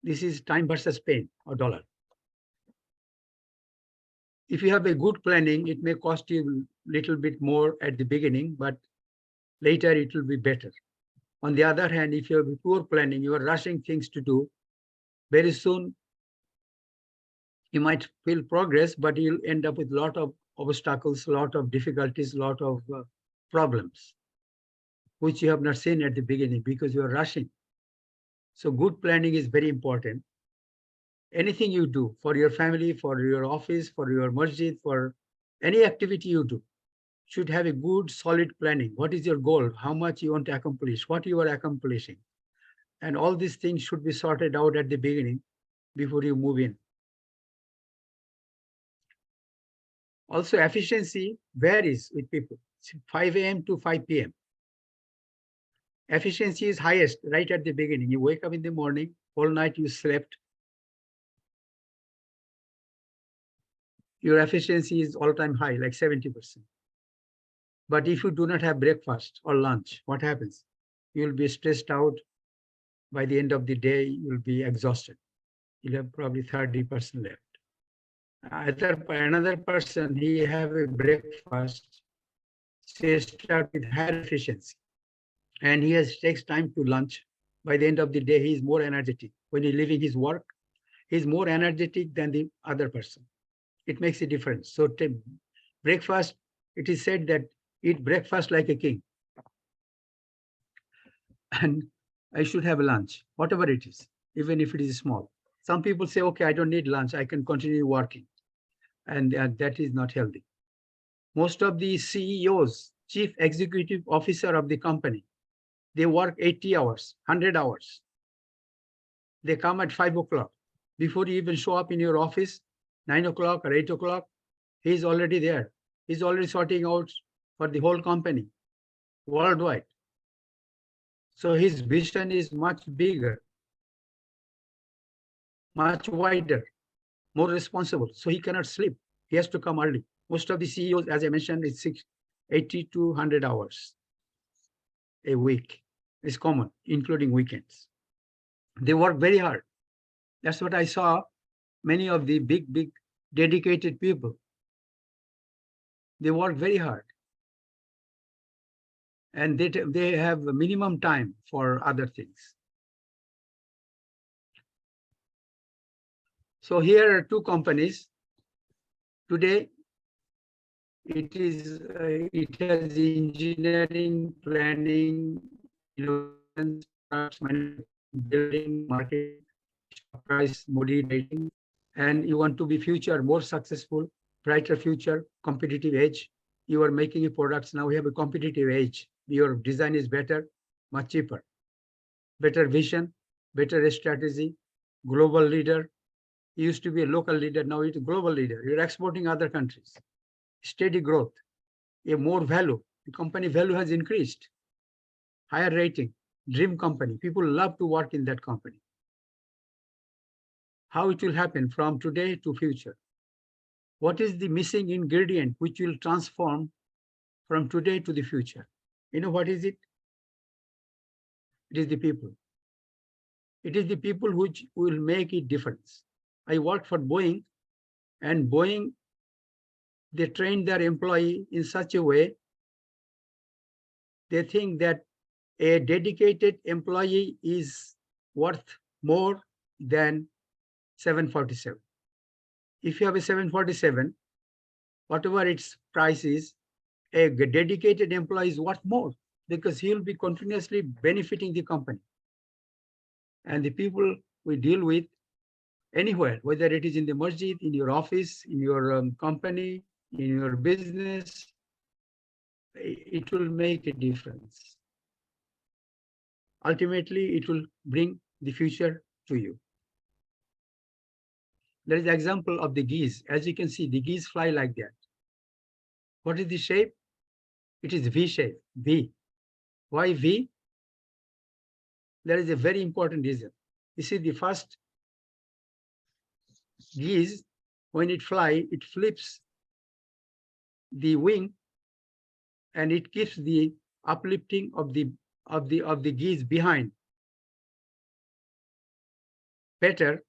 this is time versus pain or dollar. If you have a good planning, it may cost you a little bit more at the beginning, but later it will be better. On the other hand, if you have poor planning, you are rushing things to do, very soon you might feel progress, but you'll end up with a lot of obstacles, a lot of difficulties, a lot of problems, which you have not seen at the beginning because you are rushing. So good planning is very important. Anything you do for your family, for your office, for your masjid, for any activity you do, should have a good, solid planning. What is your goal? How much you want to accomplish? What you are accomplishing? And all these things should be sorted out at the beginning before you move in. Also, efficiency varies with people. It's 5 a.m. to 5 p.m. Efficiency is highest right at the beginning. You wake up in the morning, all night you slept. Your efficiency is all-time high, like 70%. But if you do not have breakfast or lunch, what happens? You'll be stressed out. By the end of the day, you'll be exhausted. You'll have probably 30% left. Another person, he have a breakfast, say start with higher efficiency, and he takes time to lunch. By the end of the day, he is more energetic. When he's leaving his work, he's more energetic than the other person. It makes a difference. So breakfast, it is said that eat breakfast like a king. And I should have lunch, whatever it is, even if it is small. Some people say, okay, I don't need lunch, I can continue working. And that is not healthy. Most of the CEOs, chief executive officer of the company, they work 80 hours, 100 hours. They come at 5 o'clock. Before you even show up in your office, 9 o'clock or 8 o'clock, he's already there. He's already sorting out for the whole company worldwide. So his vision is much bigger, much wider, more responsible. So he cannot sleep. He has to come early. Most of the CEOs, as I mentioned, it's 80 to 100 hours a week. It's common, including weekends. They work very hard. That's what I saw. Many of the big dedicated people, they work very hard. And they have a minimum time for other things. So here are two companies. Today, it has engineering, planning, building, marketing, price, modulating, and you want to be more successful, brighter future, competitive edge. You are making a products now. We have a competitive edge. Your design is better, much cheaper, better vision, better strategy, global leader. You used to be a local leader, now you're a global leader. You're exporting other countries. Steady growth, a more value. The company value has increased. Higher rating, dream company. People love to work in that company. How it will happen from today to future? What is the missing ingredient which will transform from today to the future? You know what is it? It is the people. It is the people which will make a difference. I worked for Boeing, and Boeing, they trained their employee in such a way, they think that a dedicated employee is worth more than 747. If you have a 747, whatever its price is, a dedicated employee is worth more because he'll be continuously benefiting the company. And the people we deal with, anywhere, whether it is in the masjid, in your office, in your company, in your business, it will make a difference. Ultimately, it will bring the future to you. There is an example of the geese. As you can see, the geese fly like that. What is the shape? It is V shape, V. Why V? There is a very important reason. You see, the first geese, when it flies, it flips the wing and it keeps the uplifting of the geese behind better,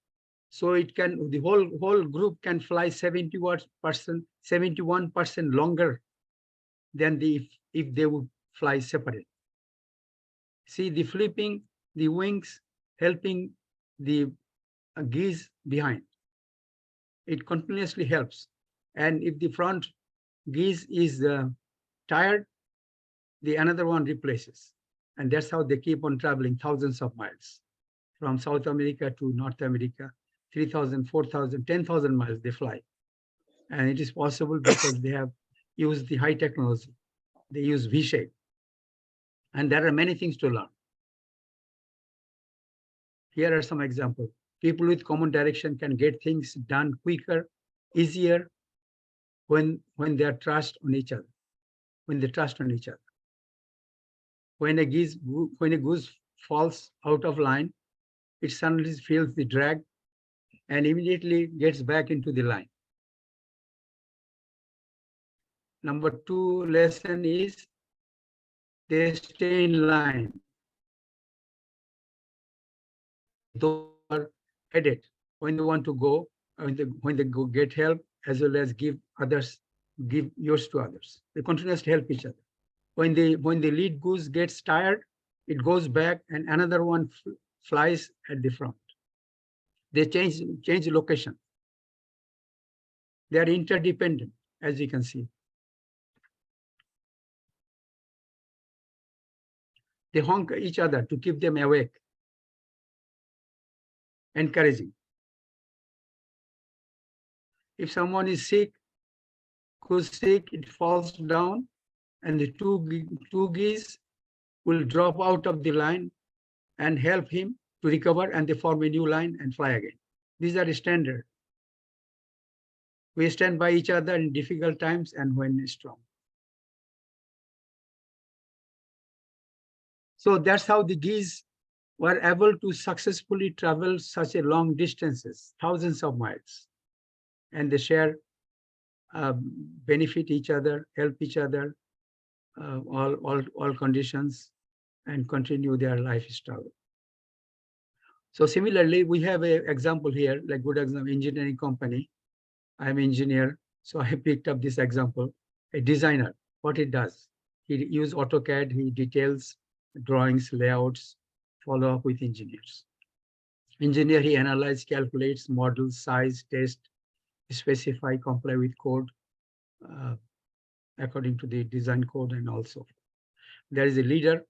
so it can, the whole group can fly 71% longer than if they would fly separate. See, the flipping the wings helping the geese behind. It continuously helps. And if the front geese is tired, the another one replaces. And that's how they keep on traveling thousands of miles from South America to North America, 3,000, 4,000, 10,000 miles they fly. And it is possible because they have used the high technology. They use V-shape. And there are many things to learn. Here are some examples. People with common direction can get things done quicker, easier when they trust on each other. When they trust on each other. When a goose falls out of line, it suddenly feels the drag and immediately gets back into the line. Number 2 lesson is they stay in line. Those are headed when they want to go, when they go get help, as well as give yours to others. They continuously help each other. When the lead goose gets tired, it goes back and another one flies at the front. They change location. They are interdependent, as you can see. They honk each other to keep them awake. Encouraging. If someone is sick, who's sick, it falls down, and the two geese will drop out of the line and help him to recover, and they form a new line and fly again. These are standard. We stand by each other in difficult times and when strong. So that's how the geese were able to successfully travel such a long distances, thousands of miles. And they share, benefit each other, help each other, all conditions, and continue their life struggle. So similarly, we have an example here, like good example, engineering company. I'm an engineer, so I picked up this example. A designer, what he does, he uses AutoCAD, he details drawings, layouts, follow up with engineers. Engineer, he analyzes, calculates, models, size, test, specify, comply with code according to the design code, and also there is a leader.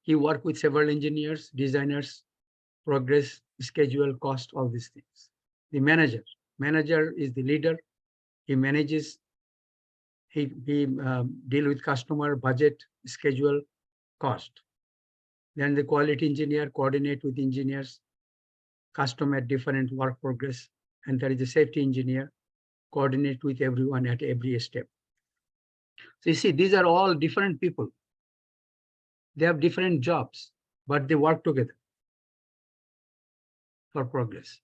He works with several engineers, designers, progress, schedule, cost, all these things. The manager is the leader. He manages, he deal with customer, budget, schedule, cost. Then the quality engineer coordinate with engineers, customer different work progress. And there is a safety engineer, coordinate with everyone at every step. So you see, these are all different people. They have different jobs, but they work together for progress.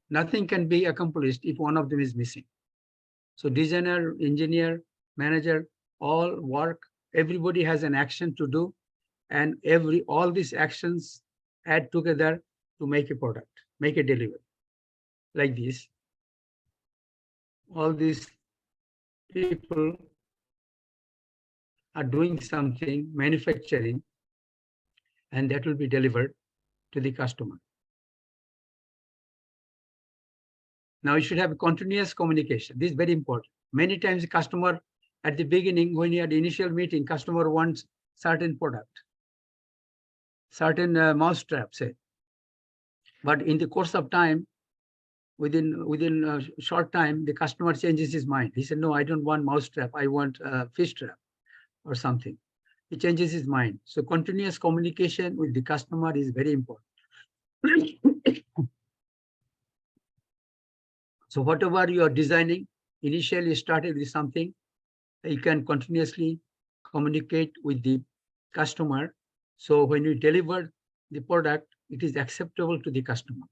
Nothing can be accomplished if one of them is missing. So designer, engineer, manager, all work, everybody has an action to do, and all these actions add together to make a product, make a delivery. Like this, all these people are doing something, manufacturing, and that will be delivered to the customer. Now you should have continuous communication. This is very important. Many times the customer at the beginning, when you had the initial meeting, customer wants certain product, certain mousetrap, say. But in the course of time, within a short time, the customer changes his mind. He said, no, I don't want mouse trap. I want a fish trap or something. He changes his mind. So continuous communication with the customer is very important. So whatever you are designing, initially started with something, you can continuously communicate with the customer. So when you deliver the product, it is acceptable to the customer.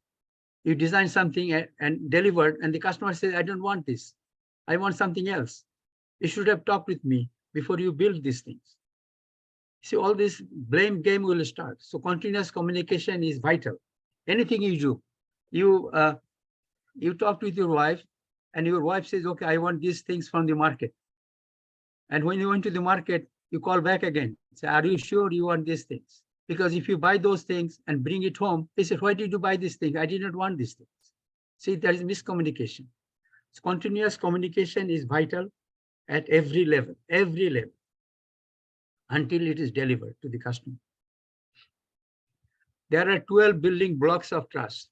You design something and delivered, and the customer says, I don't want this. I want something else. You should have talked with me before you build these things. See, all this blame game will start. So continuous communication is vital. Anything you do, you talked with your wife, and your wife says, okay, I want these things from the market. And when you went to the market, you call back again. Say, are you sure you want these things? Because if you buy those things and bring it home, they say, why did you buy this thing? I did not want these things. See, there is miscommunication. So continuous communication is vital at every level, until it is delivered to the customer. There are 12 building blocks of trust.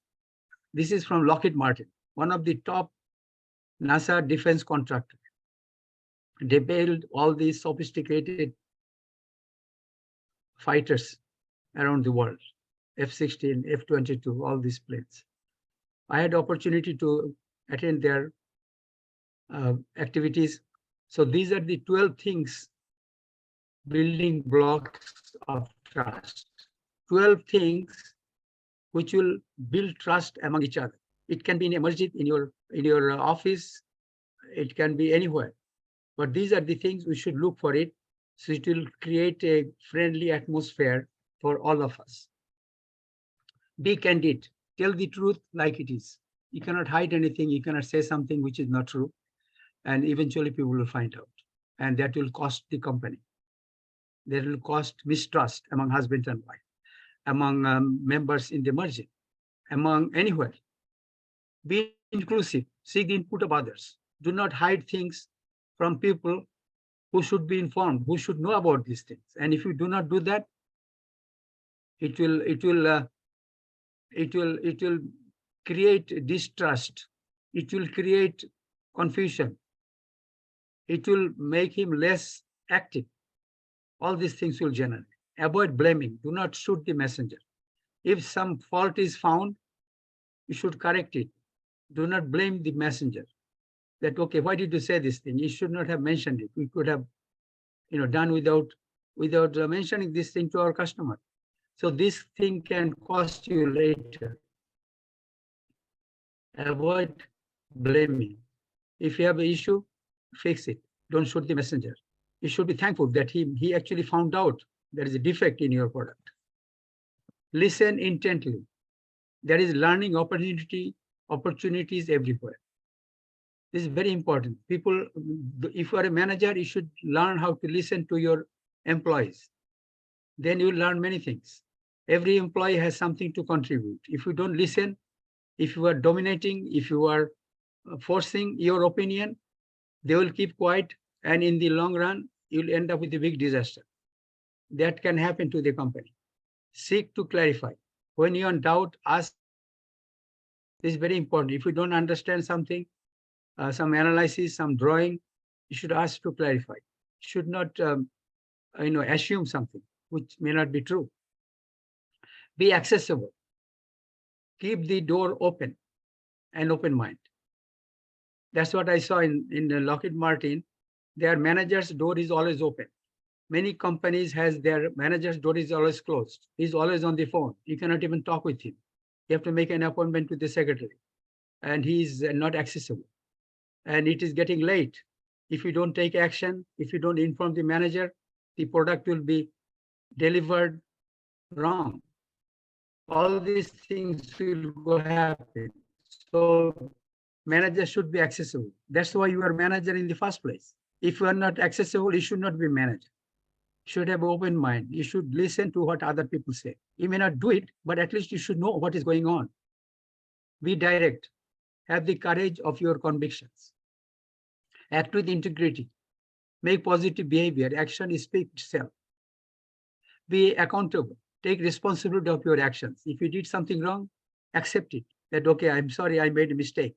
This is from Lockheed Martin, one of the top NASA defense contractors. They build all these sophisticated fighters around the world, F-16, F-22, all these planes. I had opportunity to attend their activities. So these are the 12 things, building blocks of trust. 12 things which will build trust among each other. It can be in a masjid, in your office, it can be anywhere. But these are the things we should look for it. So it will create a friendly atmosphere for all of us. Be candid. Tell the truth like it is. You cannot hide anything. You cannot say something which is not true. And eventually people will find out. And that will cost the company. That will cost mistrust among husband and wife, among members in the masjid, among anywhere. Be inclusive. Seek the input of others. Do not hide things from people who should be informed, who should know about these things. And if you do not do that, it will create distrust. It will create confusion. It will make him less active. All these things will generate. Avoid blaming. Do not shoot the messenger. If some fault is found, you should correct it. Do not blame the messenger. That, okay, why did you say this thing? You should not have mentioned it. We could have, done without mentioning this thing to our customer. So this thing can cost you later. Avoid blaming. If you have an issue, fix it. Don't shoot the messenger. You should be thankful that he actually found out there is a defect in your product. Listen intently. There is learning opportunities everywhere. This is very important. People, if you are a manager, you should learn how to listen to your employees. Then you will learn many things. Every employee has something to contribute. If you don't listen, if you are dominating, if you are forcing your opinion, they will keep quiet. And in the long run, you'll end up with a big disaster. That can happen to the company. Seek to clarify. When you're in doubt, ask. This is very important. If you don't understand something, some analysis, some drawing, you should ask to clarify. You should not assume something which may not be true. Be accessible. Keep the door open, an open mind. That's what I saw in Lockheed Martin. Their manager's door is always open. Many companies has their manager's door is always closed. He's always on the phone. You cannot even talk with him. You have to make an appointment with the secretary, and he's not accessible. And it is getting late. If you don't take action, if you don't inform the manager, the product will be delivered wrong. All these things will go happen. So manager should be accessible. That's why you are manager in the first place. If you are not accessible, you should not be manager. You should have an open mind. You should listen to what other people say. You may not do it, but at least you should know what is going on. Be direct. Have the courage of your convictions. Act with integrity. Make positive behavior. Action speaks itself. Be accountable. Take responsibility of your actions. If you did something wrong, accept it. that, okay, I'm sorry, I made a mistake.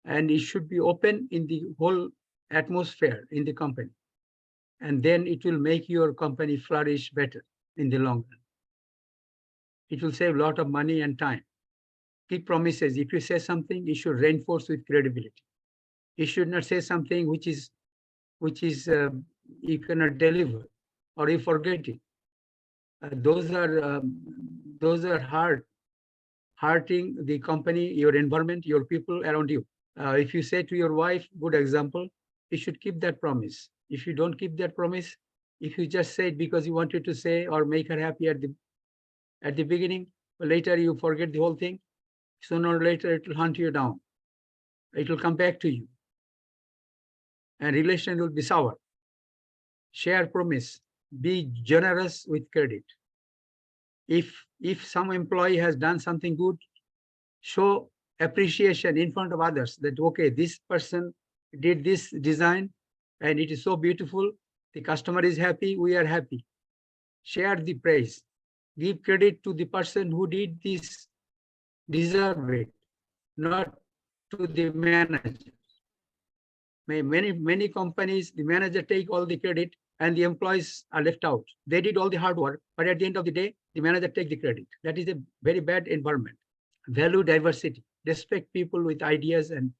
And it should be open in the whole atmosphere in the company. And then it will make your company flourish better in the long run. It will save a lot of money and time. Keep promises. If you say something, you should reinforce with credibility. You should not say something which is you cannot deliver, or you forget it. Those are hurting the company, your environment, your people around you. If you say to your wife, good example, you should keep that promise. If you don't keep that promise, if you just say it because you wanted to say or make her happy at the beginning, but later you forget the whole thing, sooner or later it will hunt you down. It will come back to you. And relation will be sour. Share promise. Be generous with credit. If some employee has done something good, show appreciation in front of others that, okay, this person did this design and it is so beautiful. The customer is happy, we are happy. Share the praise. Give credit to the person who did this, deserve it, not to the manager. Many companies, the manager take all the credit and the employees are left out. They did all the hard work, but at the end of the day, the manager take the credit. That is a very bad environment. Value diversity, respect people with ideas and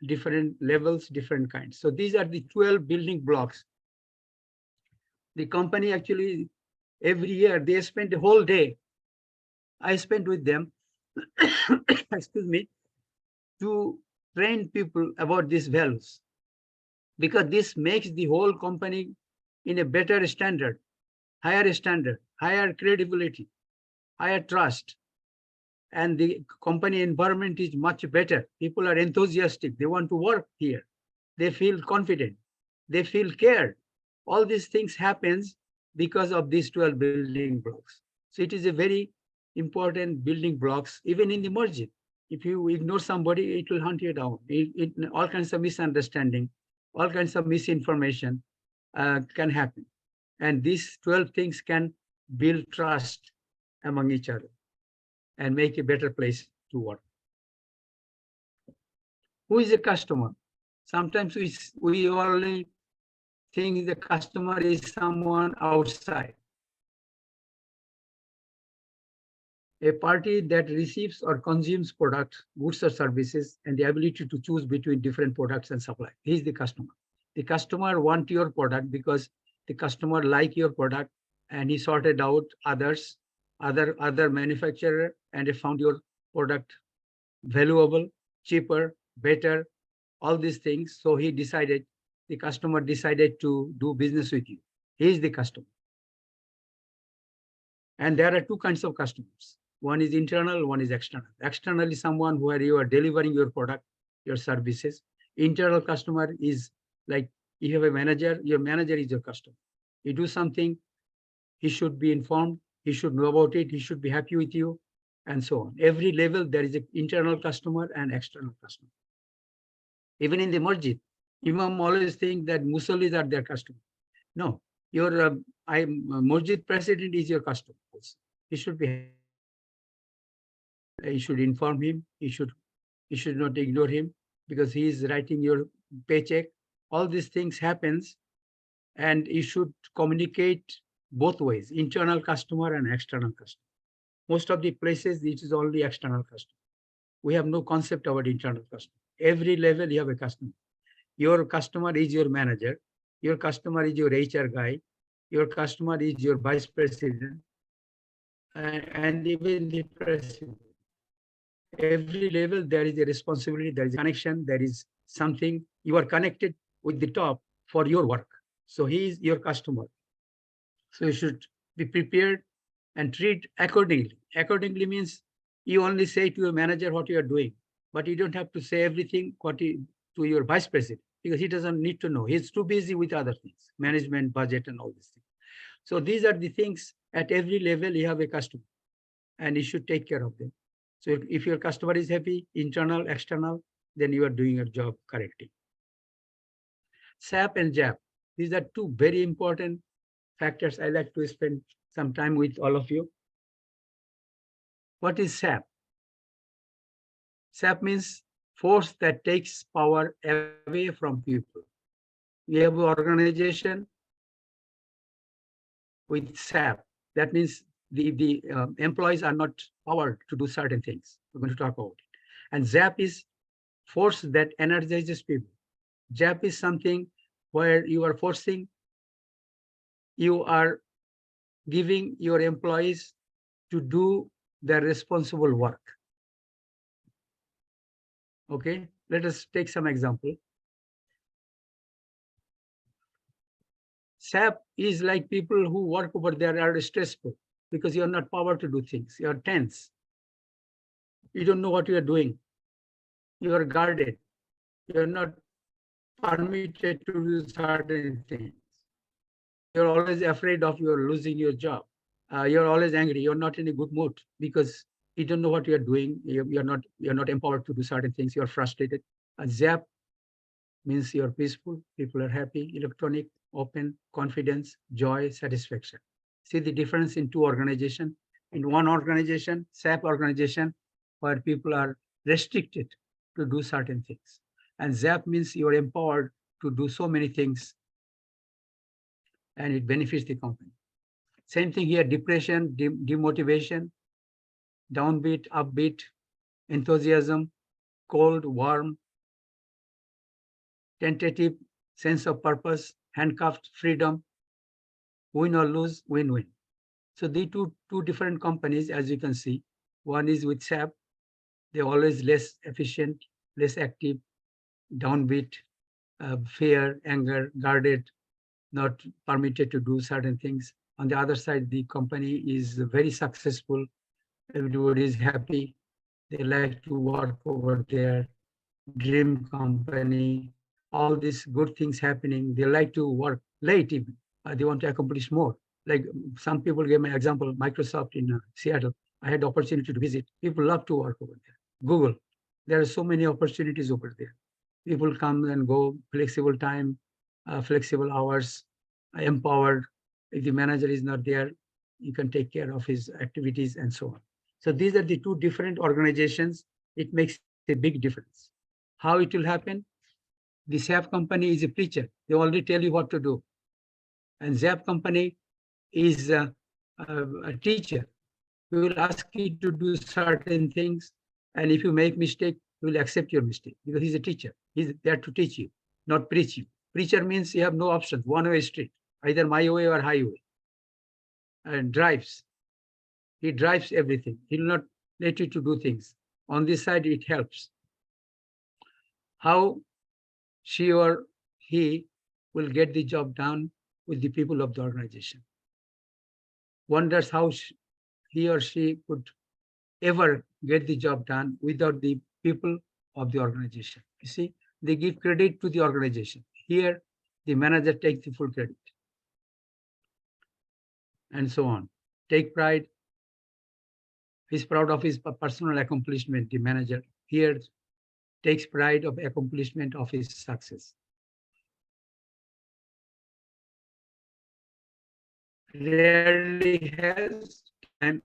different levels, different kinds. So these are the 12 building blocks. The company actually, every year, they spend the whole day. I spent with them, excuse me, to train people about these values, because this makes the whole company in a better standard, higher credibility, higher trust. And the company environment is much better. People are enthusiastic. They want to work here. They feel confident. They feel cared. All these things happens because of these 12 building blocks. So it is a very important building blocks, even in the masjid. If you ignore somebody, it will hunt you down. All kinds of misunderstanding, all kinds of misinformation can happen. And these 12 things can build trust among each other and make a better place to work. Who is a customer? Sometimes we only think the customer is someone outside. A party that receives or consumes products, goods or services, and the ability to choose between different products and supply. He is the customer. The customer wants your product because the customer like your product and he sorted out other manufacturer, and he found your product valuable, cheaper, better, all these things. So the customer decided to do business with you. He is the customer. And there are two kinds of customers. One is internal, one is external. External is someone where you are delivering your product, your services. Internal customer is like, you have a manager, your manager is your customer. You do something, he should be informed, he should know about it, he should be happy with you, and so on. Every level, there is an internal customer and external customer. Even in the masjid, Imam always think that musallis are their customer. No, your masjid president is your customer. He should be. You should inform him. You should not ignore him because he is writing your paycheck. All these things happens, and you should communicate both ways: internal customer and external customer. Most of the places, it is only external customer. We have no concept about internal customer. Every level, you have a customer. Your customer is your manager. Your customer is your HR guy. Your customer is your vice president, and even the president. Every level, there is a responsibility, there is a connection, there is something. You are connected with the top for your work. So he is your customer. So you should be prepared and treat accordingly. Accordingly means you only say to your manager what you are doing, but you don't have to say everything to your vice president, because he doesn't need to know. He's too busy with other things, management, budget, and all these things. So these are the things at every level you have a customer, and you should take care of them. So if your customer is happy, internal, external, then you are doing your job correctly. SAP and JAP, these are two very important factors. I like to spend some time with all of you. What is SAP? SAP means force that takes power away from people. We have an organization with SAP. That means the employees are not powered to do certain things. We're going to talk about it. And ZAP is force that energizes people. ZAP is something where you are forcing, you are giving your employees to do their responsible work. Okay, let us take some example. SAP is like people who work over there are stressful because you're not powered to do things. You're tense. You don't know what you are doing. You are guarded. You're not permitted to do certain things. You're always afraid of your losing your job. You're always angry. You're not in a good mood because you don't know what you're doing. You're not empowered to do certain things. You're frustrated. ZAP means you're peaceful. People are happy, electronic, open, confidence, joy, satisfaction. See the difference in two organizations. In one organization, SAP organization, where people are restricted to do certain things. And ZAP means you're empowered to do so many things and it benefits the company. Same thing here, depression, demotivation, downbeat, upbeat, enthusiasm, cold, warm, tentative, sense of purpose, handcuffed, freedom, win or lose, win-win. So the two different companies, as you can see, one is with SAP, they're always less efficient, less active, downbeat, fear, anger, guarded, not permitted to do certain things. On the other side, the company is very successful. Everybody is happy. They like to work over there, dream company, all these good things happening. They like to work late even. They want to accomplish more. Like some people gave me an example, Microsoft in Seattle. I had the opportunity to visit. People love to work over there. Google, there are so many opportunities over there. People come and go, flexible time, flexible hours, empowered. If the manager is not there, you can take care of his activities and so on. So these are the two different organizations. It makes a big difference. How it will happen? The SAP company is a preacher. They already tell you what to do. And ZAP company is a teacher. He will ask you to do certain things. And if you make mistake, he will accept your mistake because he's a teacher. He's there to teach you, not preach you. Preacher means you have no options, one-way street, either my way or highway. And drives. He drives everything. He will not let you to do things. On this side, it helps. How she or he will get the job done with the people of the organization. Wonders how he or she could ever get the job done without the people of the organization. You see, they give credit to the organization. Here, the manager takes the full credit. And so on. Take pride. He's proud of his personal accomplishment, the manager. Here, takes pride of accomplishment of his success. Rarely has time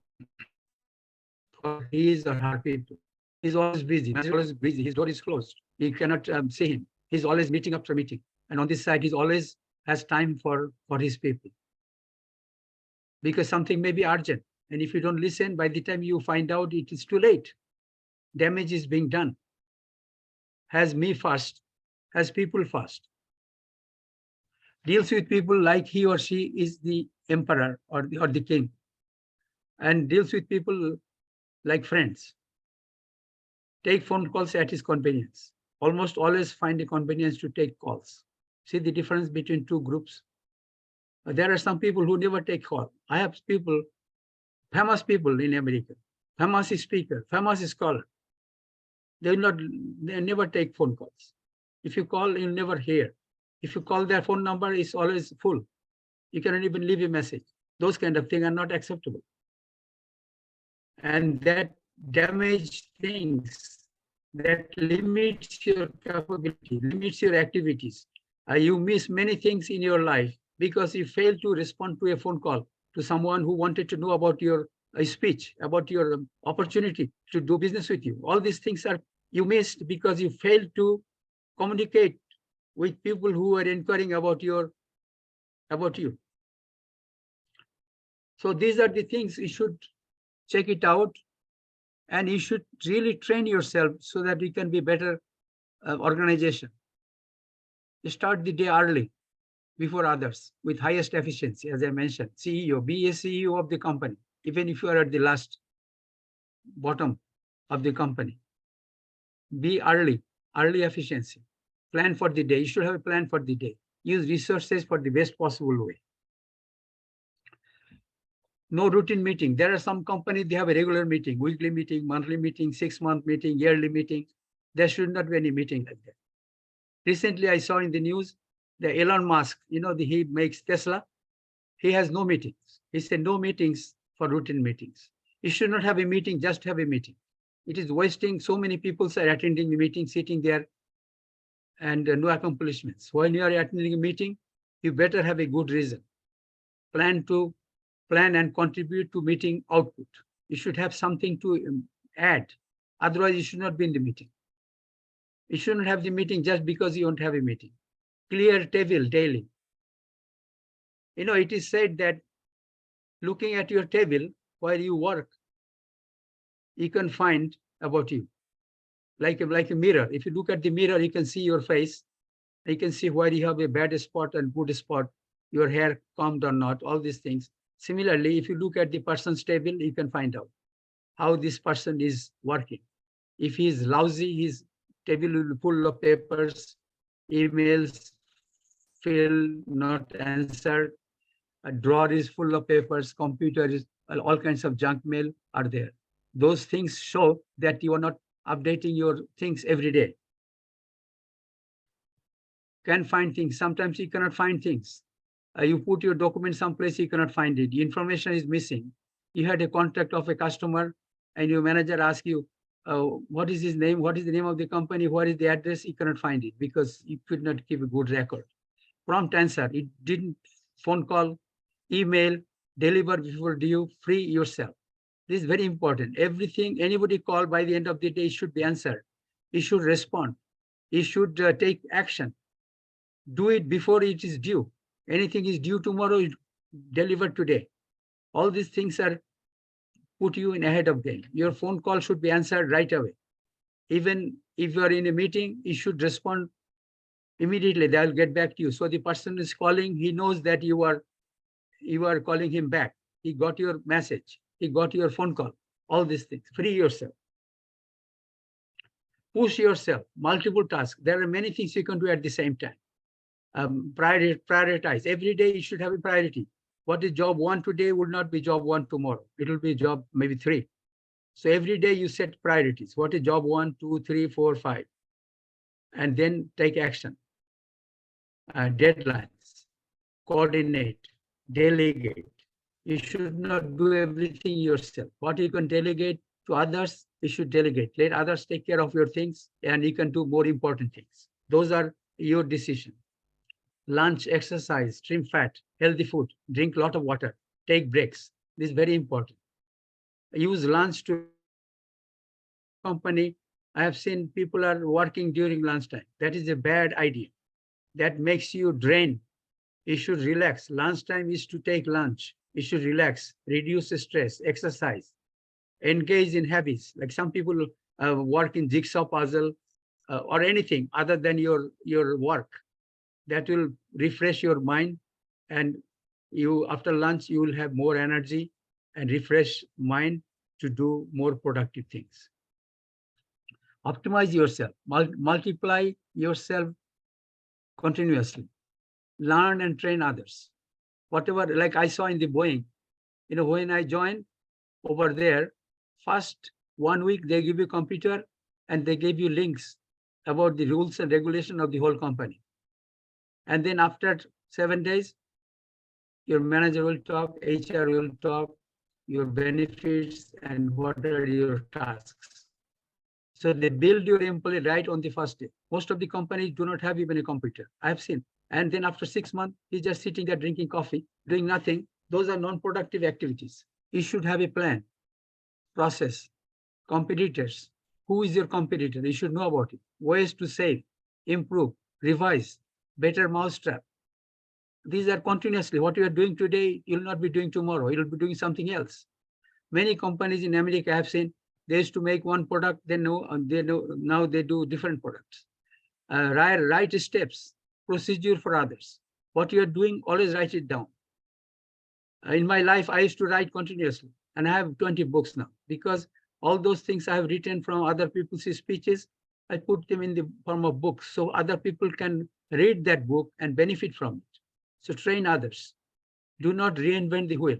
for his or her people. He's always busy. He's always busy. His door is closed. You cannot see him. He's always meeting after meeting. And on this side, he's always has time for his people. Because something may be urgent. And if you don't listen, by the time you find out, it is too late. Damage is being done. Has me first, has people first. Deals with people like he or she is the emperor or the king. And deals with people like friends. Take phone calls at his convenience. Almost always find a convenience to take calls. See the difference between two groups? There are some people who never take call. I have people, famous people in America, famous speaker, famous scholar. They never take phone calls. If you call, you'll never hear. If you call their phone number, it's always full. You cannot even leave a message. Those kind of things are not acceptable. And that damage things, that limits your capability, limits your activities. You miss many things in your life because you fail to respond to a phone call to someone who wanted to know about your a speech about your opportunity to do business with you. All these things are you missed because you failed to communicate with people who are inquiring about you. So these are the things you should check it out, and you should really train yourself so that you can be better organization. You start the day early before others with highest efficiency, as I mentioned. CEO, be a CEO of the company, even if you are at the last bottom of the company. Be early efficiency. Plan for the day. You should have a plan for the day. Use resources for the best possible way. No routine meeting. There are some companies, they have a regular meeting, weekly meeting, monthly meeting, 6-month meeting, yearly meeting. There should not be any meeting like that. Recently, I saw in the news that Elon Musk, he makes Tesla. He has no meetings. He said no meetings for routine meetings. You should not have a meeting, just have a meeting. It is wasting. So many people are attending the meeting, sitting there, and no accomplishments. When you are attending a meeting, you better have a good reason. Plan and contribute to meeting output. You should have something to add. Otherwise, you should not be in the meeting. You shouldn't have the meeting just because you don't have a meeting. Clear table daily. It is said that looking at your table while you work, you can find about you. Like a mirror. If you look at the mirror, you can see your face. You can see where you have a bad spot and good spot, your hair combed or not, all these things. Similarly, if you look at the person's table, you can find out how this person is working. If he is lousy, his table will be full of papers, emails, filled, not answered. A drawer is full of papers, computer is, all kinds of junk mail are there. Those things show that you are not updating your things every day. Can find things. Sometimes you cannot find things. You put your document someplace, you cannot find it. The information is missing. You had a contact of a customer and your manager asks you, what is his name? What is the name of the company? What is the address? You cannot find it because you could not keep a good record. Prompt answer. It didn't phone call, email, deliver before due, free yourself. This is very important. Everything, anybody call by the end of the day should be answered. You should respond. You should take action. Do it before it is due. Anything is due tomorrow, deliver today. All these things are put you in ahead of game. Your phone call should be answered right away. Even if you are in a meeting, you should respond immediately. They'll get back to you. So the person is calling, he knows that you are calling him back. He got your message. He got your phone call. All these things. Free yourself. Push yourself. Multiple tasks. There are many things you can do at the same time. Prioritize. Every day you should have a priority. What is job 1 today would not be job 1 tomorrow. It will be job maybe 3. So every day you set priorities. What is job 1, 2, 3, 4, 5? And then take action. Deadlines. Coordinate. Delegate. You should not do everything yourself. What you can delegate to others, you should delegate. Let others take care of your things and you can do more important things. Those are your decisions. Lunch, exercise, trim fat, healthy food, drink a lot of water, take breaks. This is very important. Use lunch to company. I have seen people are working during lunchtime. That is a bad idea. That makes you drain. You should relax. Lunchtime is to take lunch. You should relax, reduce stress, exercise, engage in habits. Like some people work in jigsaw puzzle or anything other than your work. That will refresh your mind, and you after lunch you will have more energy and refresh mind to do more productive things. Optimize yourself, multiply yourself continuously. Learn and train others. Whatever, like I saw in the Boeing, when I joined over there, first 1 week they give you computer and they gave you links about the rules and regulation of the whole company. And then after 7 days, your manager will talk, HR will talk, your benefits and what are your tasks. So they build your employee right on the first day. Most of the companies do not have even a computer. I have seen. And then after 6 months, he's just sitting there drinking coffee, doing nothing. Those are non-productive activities. You should have a plan, process, competitors. Who is your competitor? You should know about it. Ways to save, improve, revise, better mousetrap. These are continuously. What you are doing today, you'll not be doing tomorrow. You'll be doing something else. Many companies in America have seen they used to make one product, now they do different products. Write steps, procedure for others. What you are doing, always write it down. In my life, I used to write continuously, and I have 20 books now because all those things I have written from other people's speeches, I put them in the form of books so other people can read that book and benefit from it. So train others. Do not reinvent the wheel.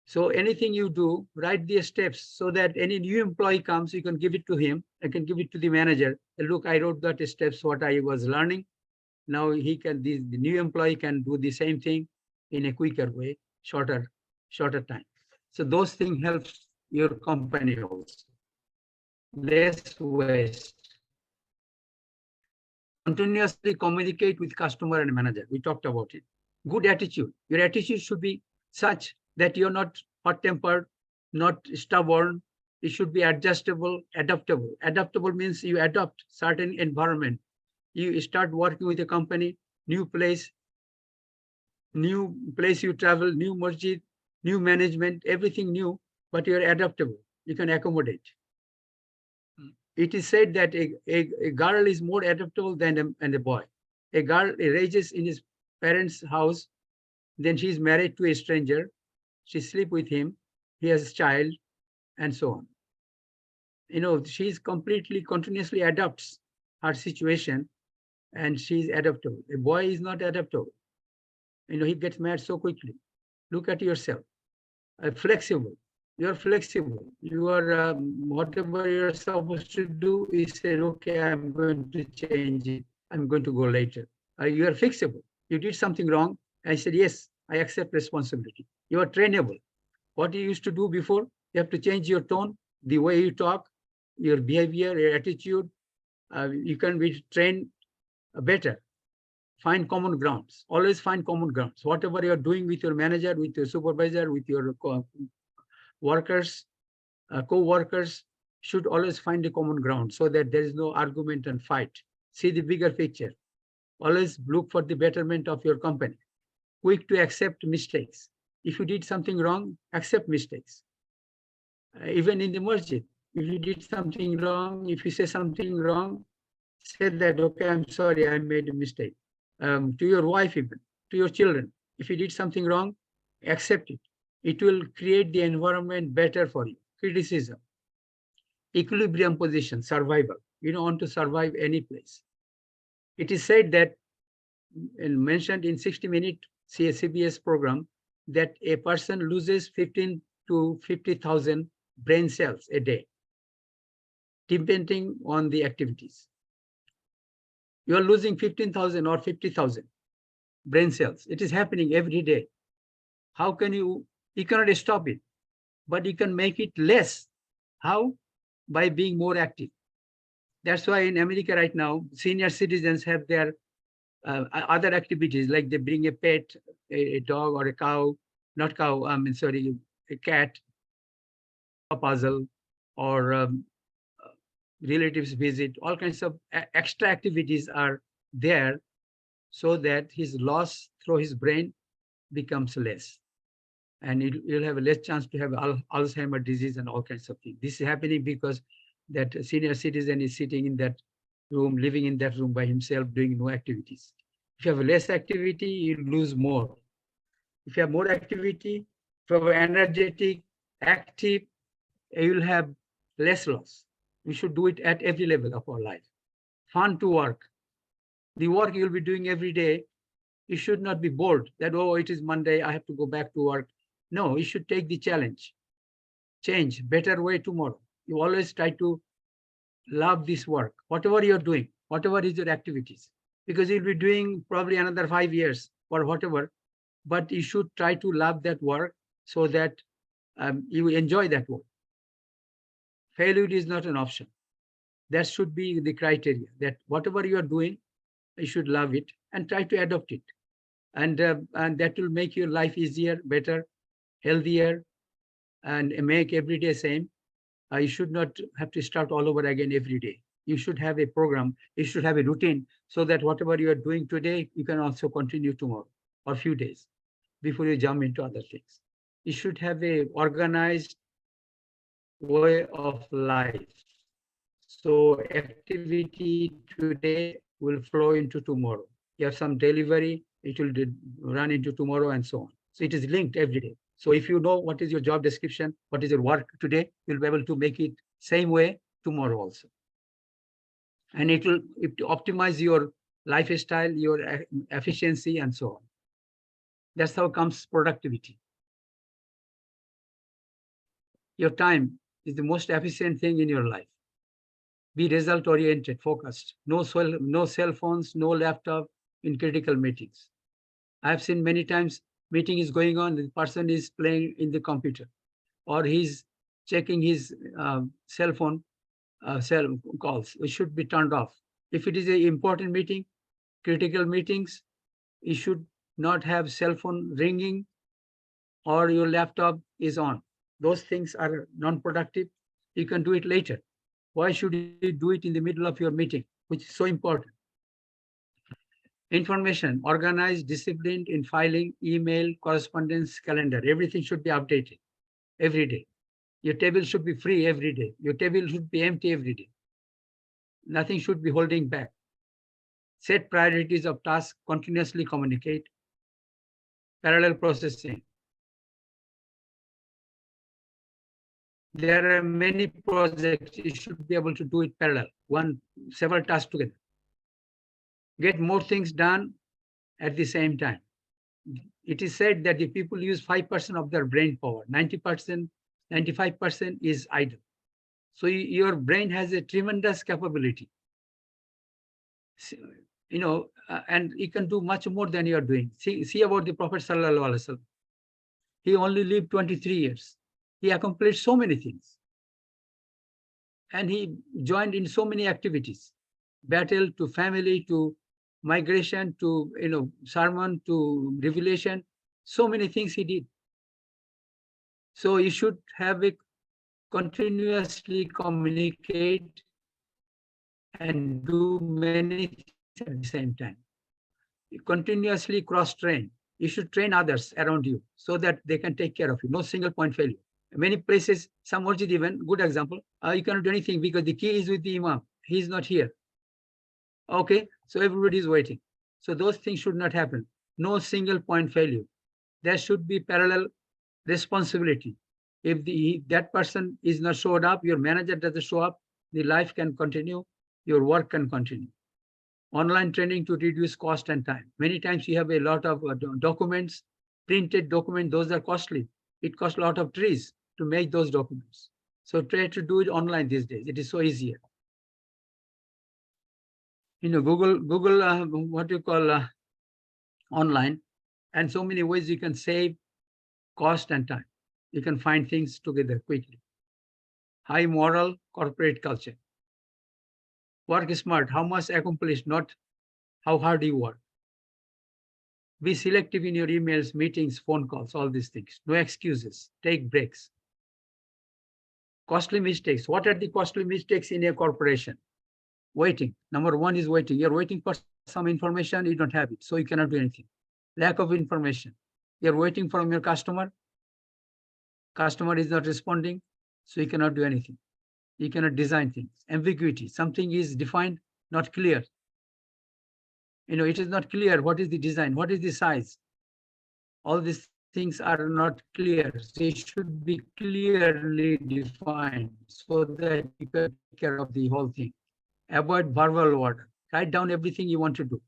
So anything you do, write the steps so that any new employee comes, you can give it to him. I can give it to the manager. Look, I wrote that steps, what I was learning. Now he can, the new employee can do the same thing in a quicker way, shorter time. So those things helps your company also. Less waste. Continuously communicate with customer and manager. We talked about it. Good attitude. Your attitude should be such that you're not hot-tempered, not stubborn. It should be adjustable, adaptable. Adaptable means you adopt certain environment. You start working with a company, new place you travel, new masjid, new management, everything new, but you're adaptable. You can accommodate. It is said that a girl is more adaptable than a boy. A girl rages in his parents' house, then she's married to a stranger, she sleeps with him, he has a child, and so on. You know, she's continuously adapts her situation, and she's adaptable. A boy is not adaptable. You know, he gets mad so quickly. Look at yourself. Flexible. You're flexible. You are, whatever you're supposed to do, you say, okay, I'm going to change it. I'm going to go later. You are fixable. You did something wrong. I said, yes, I accept responsibility. You are trainable. What you used to do before, you have to change your tone, the way you talk, your behavior, your attitude. You can be trained better. Find common grounds. Always find common grounds. Whatever you're doing with your manager, with your supervisor, with your workers, co-workers, should always find a common ground so that there is no argument and fight. See the bigger picture. Always look for the betterment of your company. Quick to accept mistakes. If you did something wrong, accept mistakes. Even in the masjid, if you did something wrong, if you say something wrong, say that, okay, I'm sorry, I made a mistake. To your wife, even, to your children, if you did something wrong, accept it. It will create the environment better for you. Criticism. Equilibrium position, survival. You don't want to survive any place. It is said that, and mentioned in 60-minute CBS program, that a person loses 15 to 50,000 brain cells a day, depending on the activities. You are losing 15,000 or 50,000 brain cells. It is happening every day. How can you cannot stop it, but you can make it less. How? By being more active. That's why in America right now, senior citizens have their other activities, like they bring a pet, a dog or a cow, not cow, a cat, a puzzle, or relatives visit. All kinds of extra activities are there so that his loss through his brain becomes less. And you'll have a less chance to have Alzheimer's disease and all kinds of things. This is happening because that senior citizen is sitting in that room, living in that room by himself, doing no activities. If you have less activity, you lose more. If you have more activity, if you are energetic, active, you will have less loss. We should do it at every level of our life. Fun to work. The work you'll be doing every day, you should not be bored that, oh, it is Monday, I have to go back to work. No, you should take the challenge. Change, better way tomorrow. You always try to love this work, whatever you're doing, whatever is your activities, because you'll be doing probably another 5 years or whatever, but you should try to love that work so that you enjoy that work. Failure is not an option. That should be the criteria, that whatever you are doing, you should love it and try to adopt it. And that will make your life easier, better. healthier, and make every day same. You should not have to start all over again every day. You should have a program. You should have a routine so that whatever you are doing today, you can also continue tomorrow or few days before you jump into other things. You should have a organized way of life. So activity today will flow into tomorrow. You have some delivery, it will run into tomorrow and so on. So it is linked every day. So if you know what is your job description, what is your work today, you'll be able to make it same way tomorrow also. And it will optimize your lifestyle, your efficiency and so on. That's how comes productivity. Your time is the most efficient thing in your life. Be result oriented, focused. No cell phones, no laptop in critical meetings. I have seen many times meeting is going on, the person is playing in the computer or he's checking his cell phone cell calls. It should be turned off. If it is an important meeting, critical meetings, you should not have cell phone ringing or your laptop is on. Those things are non-productive. You can do it later. Why should you do it in the middle of your meeting, which is so important? Information, organized, disciplined in filing, email, correspondence, calendar. Everything should be updated every day. Your table should be free every day. Your table should be empty every day. Nothing should be holding back. Set priorities of tasks, continuously communicate. Parallel processing. There are many projects, you should be able to do it parallel, several tasks together. Get more things done at the same time. It is said that the people use 5% of their brain power, 90%, 95% is idle. So your brain has a tremendous capability. And you can do much more than you are doing. See about the Prophet Sallallahu Alaihi Wasallam. He only lived 23 years. He accomplished so many things. And he joined in so many activities, battle to family, to migration, to sermon, to revelation, so many things he did. So you should have a continuously communicate and do many things at the same time. You continuously cross-train. You should train others around you so that they can take care of you. No single point failure. Many places, some masjid even, good example, you cannot do anything because the key is with the imam. He is not here. Okay, so everybody is waiting. So those things should not happen. No single point failure. There should be parallel responsibility. If that person is not showed up, your manager doesn't show up, the life can continue, your work can continue. Online training to reduce cost and time. Many times you have a lot of documents, printed documents, those are costly. It costs a lot of trees to make those documents. So try to do it online these days. It is so easier. Google, what you call online, and so many ways you can save cost and time. You can find things together quickly. High moral corporate culture. Work smart, how much accomplished, not how hard you work. Be selective in your emails, meetings, phone calls, all these things. No excuses. Take breaks. Costly mistakes. What are the costly mistakes in a corporation? Waiting. Number one is waiting. You're waiting for some information, you don't have it, so you cannot do anything. Lack of information. You're waiting from your customer. Customer is not responding, so you cannot do anything. You cannot design things. Ambiguity. Something is defined, not clear. It is not clear what is the design, what is the size. All these things are not clear. They should be clearly defined so that you can take care of the whole thing. Avoid verbal order. Write down everything you want to do.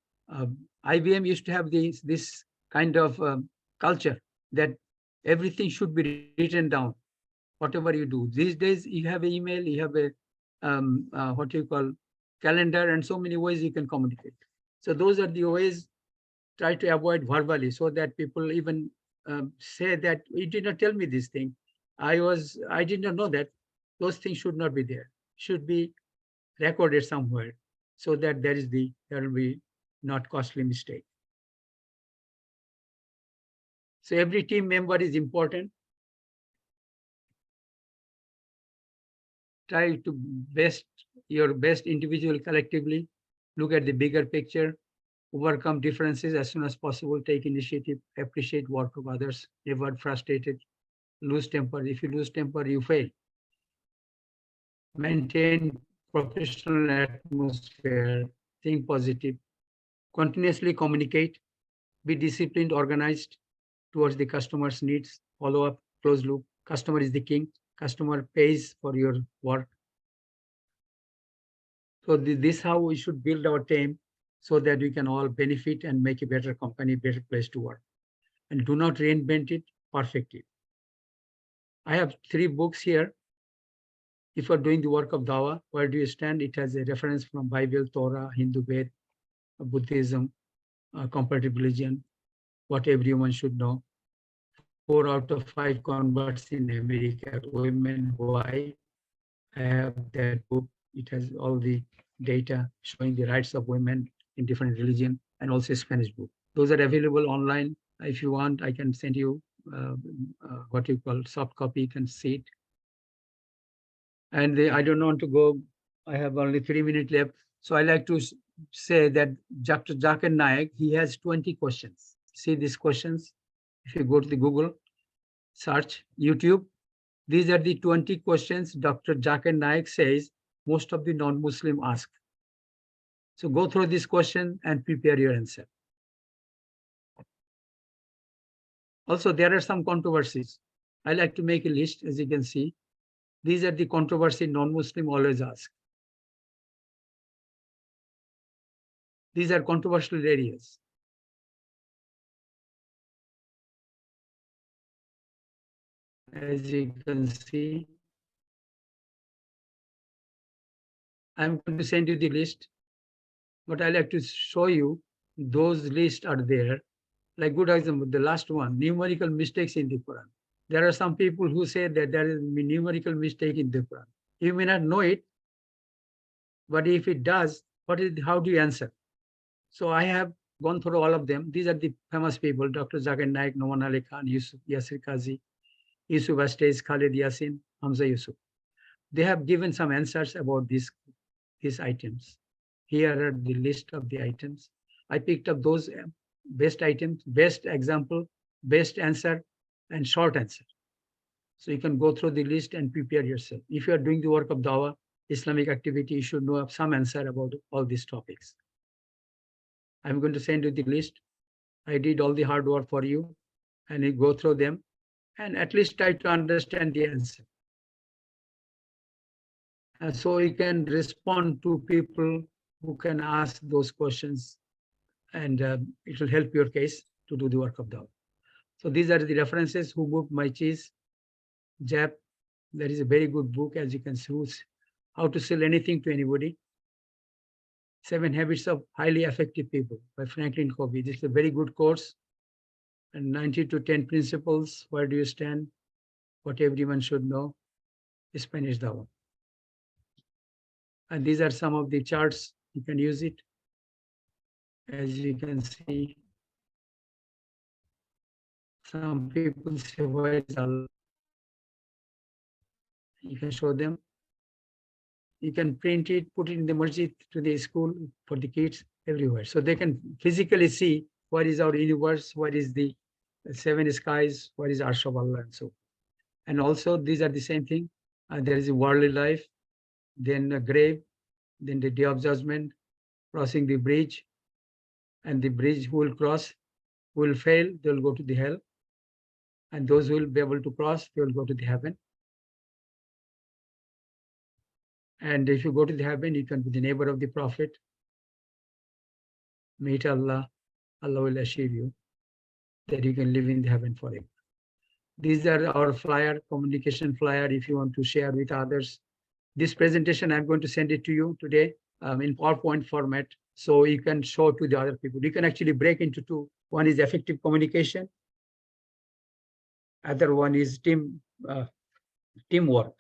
IBM used to have this kind of culture that everything should be written down, whatever you do. These days, you have an email, you have a what you call calendar, and so many ways you can communicate. So those are the ways. Try to avoid verbally so that people even say that you did not tell me this thing. I did not know that. Those things should not be there. Should be recorded somewhere so that there will be not costly mistake. So every team member is important. try to your best individual collectively, look at the bigger picture, overcome differences as soon as possible, take initiative, appreciate work of others, never frustrated, lose temper. If you lose temper, you fail. Maintain professional atmosphere, think positive, continuously communicate, be disciplined, organized towards the customer's needs, follow up, close loop. Customer is the king. Customer pays for your work. So this is how we should build our team so that we can all benefit and make a better company, better place to work. And do not reinvent it, perfect it. I have 3 books here. If you're doing the work of dawah, where do you stand? It has a reference from Bible, Torah, Hindu Ved, Buddhism, comparative religion, what everyone should know. 4 out of 5 converts in America, women. Why? I have that book. It has all the data showing the rights of women in different religion, and also a Spanish book. Those are available online. If you want, I can send you what you call soft copy. You can see it. And I don't want to go. I have only 3 minutes left. So I like to say that Dr. Zakir Naik, he has 20 questions. See these questions. If you go to the Google, search YouTube, these are the 20 questions Dr. Zakir Naik says most of the non-Muslim ask. So go through this question and prepare your answer. Also, there are some controversies. I like to make a list, as you can see. These are the controversy non-Muslim always ask. These are controversial areas. As you can see, I'm going to send you the list, but I like to show you those lists are there. Like good example, the last one, numerical mistakes in the Quran. There are some people who say that there is a numerical mistake in the Quran. You may not know it, but if it does, how do you answer? So I have gone through all of them. These are the famous people: Dr. Zakir Naik, Noman Ali Khan, Yusuf Yasir Kazi, Yusuf Astes, Khalid Yasin, Hamza Yusuf. They have given some answers about these items. Here are the list of the items. I picked up those best items, best example, best answer, and short answer. So you can go through the list and prepare yourself. If you are doing the work of dawah, Islamic activity, you should know some answer about all these topics. I'm going to send you the list. I did all the hard work for you, and you go through them and at least try to understand the answer. And so you can respond to people who can ask those questions, and it will help your case to do the work of dawah. So these are the references. Who Moved My Cheese? Jap. There is a very good book, as you can see, How to Sell Anything to Anybody. 7 Habits of Highly Effective People by Franklin Covey. This is a very good course. And 90 to 10 Principles. Where do you stand? What everyone should know. Spanish dawah. And these are some of the charts. You can use it. As you can see, some people say, where is Allah? You can show them. You can print it, put it in the masjid, to the school, for the kids, everywhere. So they can physically see what is our universe, what is the 7 skies, what is Arsh of Allah, and so. And also, these are the same thing. There is a worldly life, then a grave, then the day of judgment, crossing the bridge, and the bridge who will cross, who will fail, they will go to the hell. And those who will be able to cross, they will go to the heaven. And if you go to the heaven, you can be the neighbor of the Prophet. Meet Allah. Allah will assure you that you can live in the heaven forever. These are our flyer, communication flyer, if you want to share with others. This presentation, I'm going to send it to you today in PowerPoint format, so you can show to the other people. You can actually break into 2. One is effective communication. Other one is teamwork.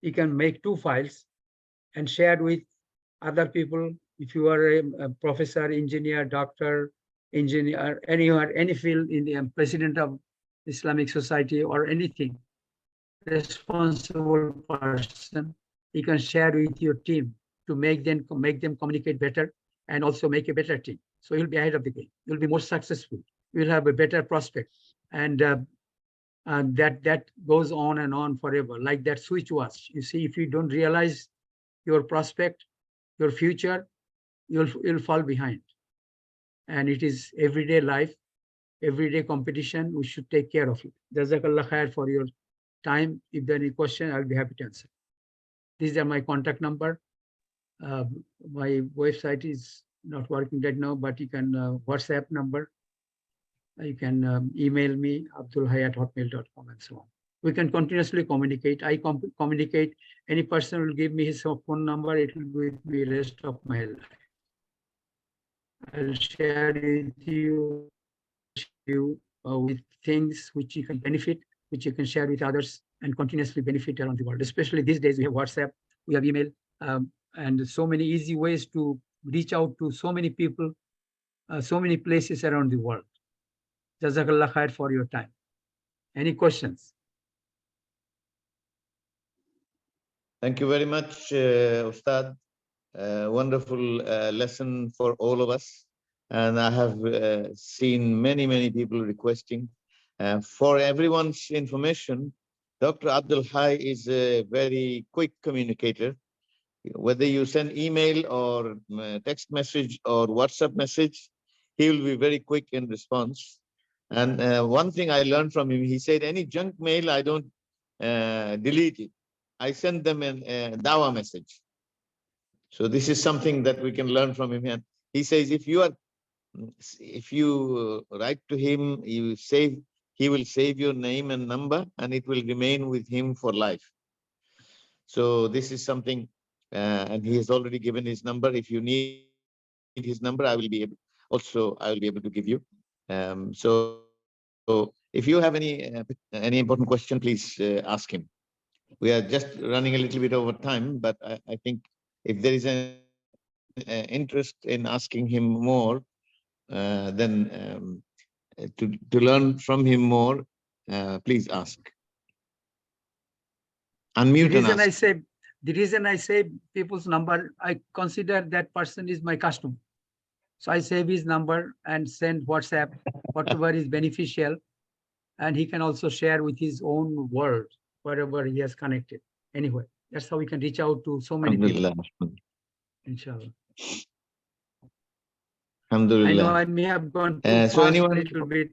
You can make 2 files and share with other people. If you are a professor, engineer, doctor, engineer, anywhere, any field, in the president of Islamic Society or anything, responsible person, you can share with your team to make them communicate better and also make a better team. So you'll be ahead of the game. You'll be more successful. You'll have a better prospect. And that goes on and on forever, like that switch watch. You see, if you don't realize your prospect, your future, you'll fall behind. And it is everyday life, everyday competition. We should take care of it. Jazakallah khair for your time. If there are any question, I'll be happy to answer. These are my contact number. My website is not working right now, but you can WhatsApp number. You can email me, abdulhye@hotmail.com, and so on. We can continuously communicate. I communicate. Any person will give me his phone number. It will be with me rest of my life. I'll share with you with things which you can benefit, which you can share with others and continuously benefit around the world. Especially these days, we have WhatsApp, we have email, and so many easy ways to reach out to so many people, so many places around the world. Jazakallah khair for your time. Any questions? Thank you very much, Ustadh. Wonderful lesson for all of us. And I have seen many people requesting. For everyone's information, Dr. Abdul Hye is a very quick communicator. Whether you send email or text message or WhatsApp message, he will be very quick in response. And one thing I learned from him, he said, any junk mail, I don't delete it. I send them a dawah message. So this is something that we can learn from him. And he says, if you write to him, he will save your name and number, and it will remain with him for life. So this is something, and he has already given his number. If you need his number, I will be able to give you. So if you have any important question, please ask him. We are just running a little bit over time, but I think if there is an interest in asking him more, then to learn from him more, please ask. Unmute and ask. The reason I say people's number, I consider that person is my customer. So I save his number and send WhatsApp, whatever is beneficial. And he can also share with his own world, wherever he has connected. Anyway, that's how we can reach out to so many people. Inshallah. Alhamdulillah. I know I may have gone too fast a little bit.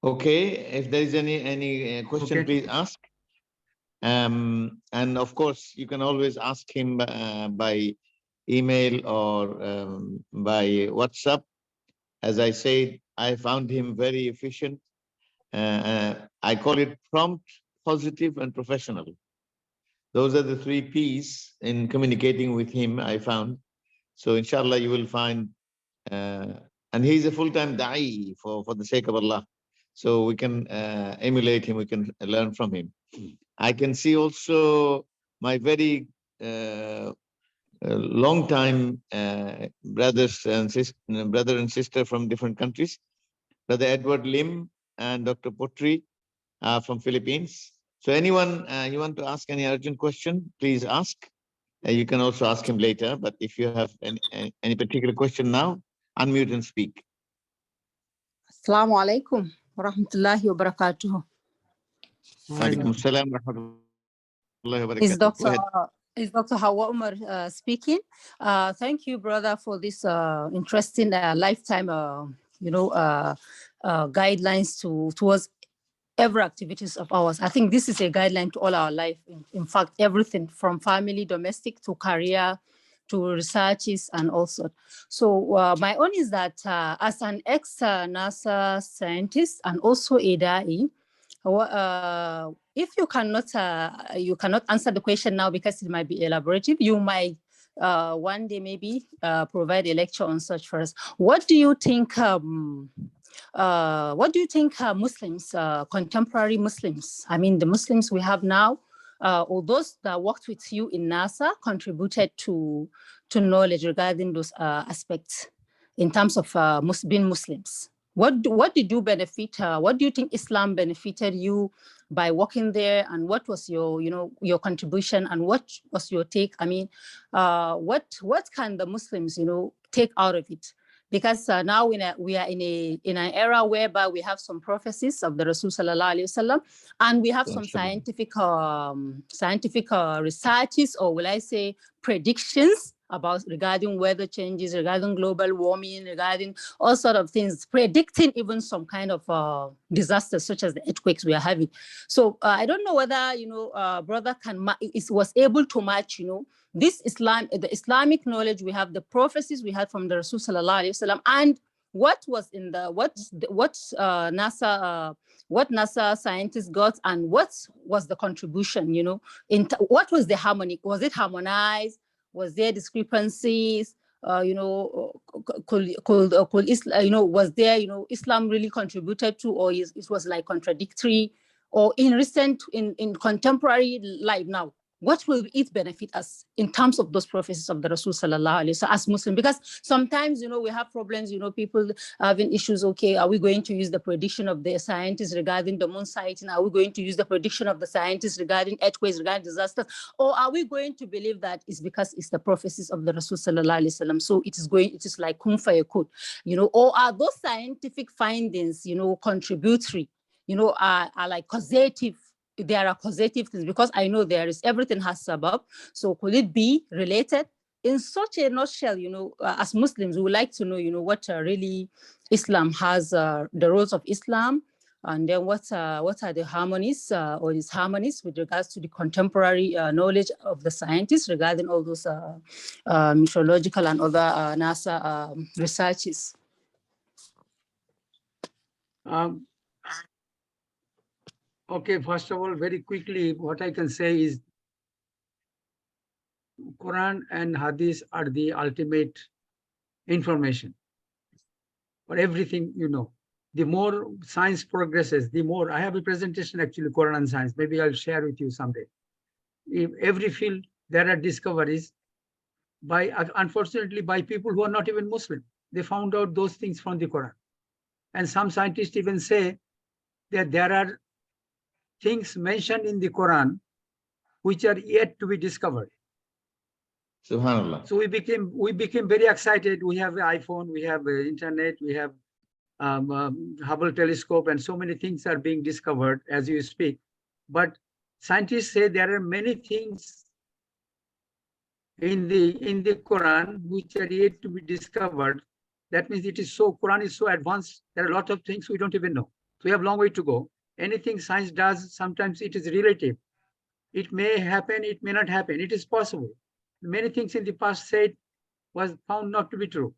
Okay, if there is any question, Okay. please ask. And of course, you can always ask him by email or by WhatsApp. As I said, I found him very efficient. I call it prompt, positive, and professional. Those are the 3 P's in communicating with him, I found. So inshallah, you will find, and he's a full-time da'i for the sake of Allah. So we can emulate him, we can learn from him. I can see also my very long-time brother and sister from different countries, Brother Edward Lim and Dr. Potri from Philippines. So anyone you want to ask any urgent question, please ask. You can also ask him later, but if you have any particular question now, unmute and speak. Assalamu alaikum wa rahmatullahi wa barakatuh. Alaikum assalam wa rahmatullahi wa barakatuh. Is Dr. Hawa Umar speaking? Thank you, brother, for this interesting lifetime, guidelines towards every activities of ours. I think this is a guideline to all our life. In fact, everything from family, domestic, to career, to researches, and also. So my own is that as an ex-NASA scientist and also a DAI, if you cannot answer the question now because it might be elaborative, you might one day maybe provide a lecture on such for us. What do you think? Muslims, contemporary Muslims, I mean the Muslims we have now, or those that worked with you in NASA, contributed to knowledge regarding those aspects in terms of being Muslims? what did you benefit? What do you think Islam benefited you by working there, and what was your, your contribution, and what was your take? I mean, what can the Muslims, take out of it? Because now we are in an era whereby we have some prophecies of the Rasul Sallallahu Alaihi Wasallam, and we have some scientific researches, or will I say predictions regarding weather changes, regarding global warming, regarding all sort of things, predicting even some kind of disasters such as the earthquakes we are having. So I don't know whether brother was able to match this the Islamic knowledge we have, the prophecies we had from the Rasul Sallallahu Alaihi Wasallam, and what was in the what NASA scientists got, and what was the contribution, what was the harmony? Was it harmonized? Was there discrepancies? Was there, Islam really contributed to, or it was like contradictory? Or in contemporary life now, what will it benefit us in terms of those prophecies of the Rasul Sallallahu Alaihi Wasallam as Muslim? Because sometimes, we have problems, people having issues. Okay, are we going to use the prediction of the scientists regarding the moon sighting? Are we going to use the prediction of the scientists regarding earthquakes, regarding disasters? Or are we going to believe that it's because it's the prophecies of the Rasul Sallallahu Alaihi Wasallam? So it is like kun fayakun, or are those scientific findings, contributory, are like causative? There are causative things, because I know everything has sabab. So could it be related? In such a nutshell, as Muslims, we would like to know, what really Islam has, the roles of Islam, and then what are the harmonies or disharmonies with regards to the contemporary knowledge of the scientists regarding all those meteorological and other NASA researches. Okay, first of all, very quickly, what I can say is Quran and Hadith are the ultimate information for everything. The more science progresses, the more. I have a presentation actually, Quran and science. Maybe I'll share with you someday. In every field, there are discoveries unfortunately, by people who are not even Muslim. They found out those things from the Quran. And some scientists even say that there are things mentioned in the Quran which are yet to be discovered. Subhanallah. So we became very excited. We have an iPhone, we have internet, we have Hubble telescope, and so many things are being discovered as you speak. But scientists say there are many things in the Quran which are yet to be discovered. That means Quran is so advanced. There are a lot of things we don't even know. So we have a long way to go. Anything science does, sometimes it is relative. It may happen, it may not happen. It is possible. Many things in the past said was found not to be true.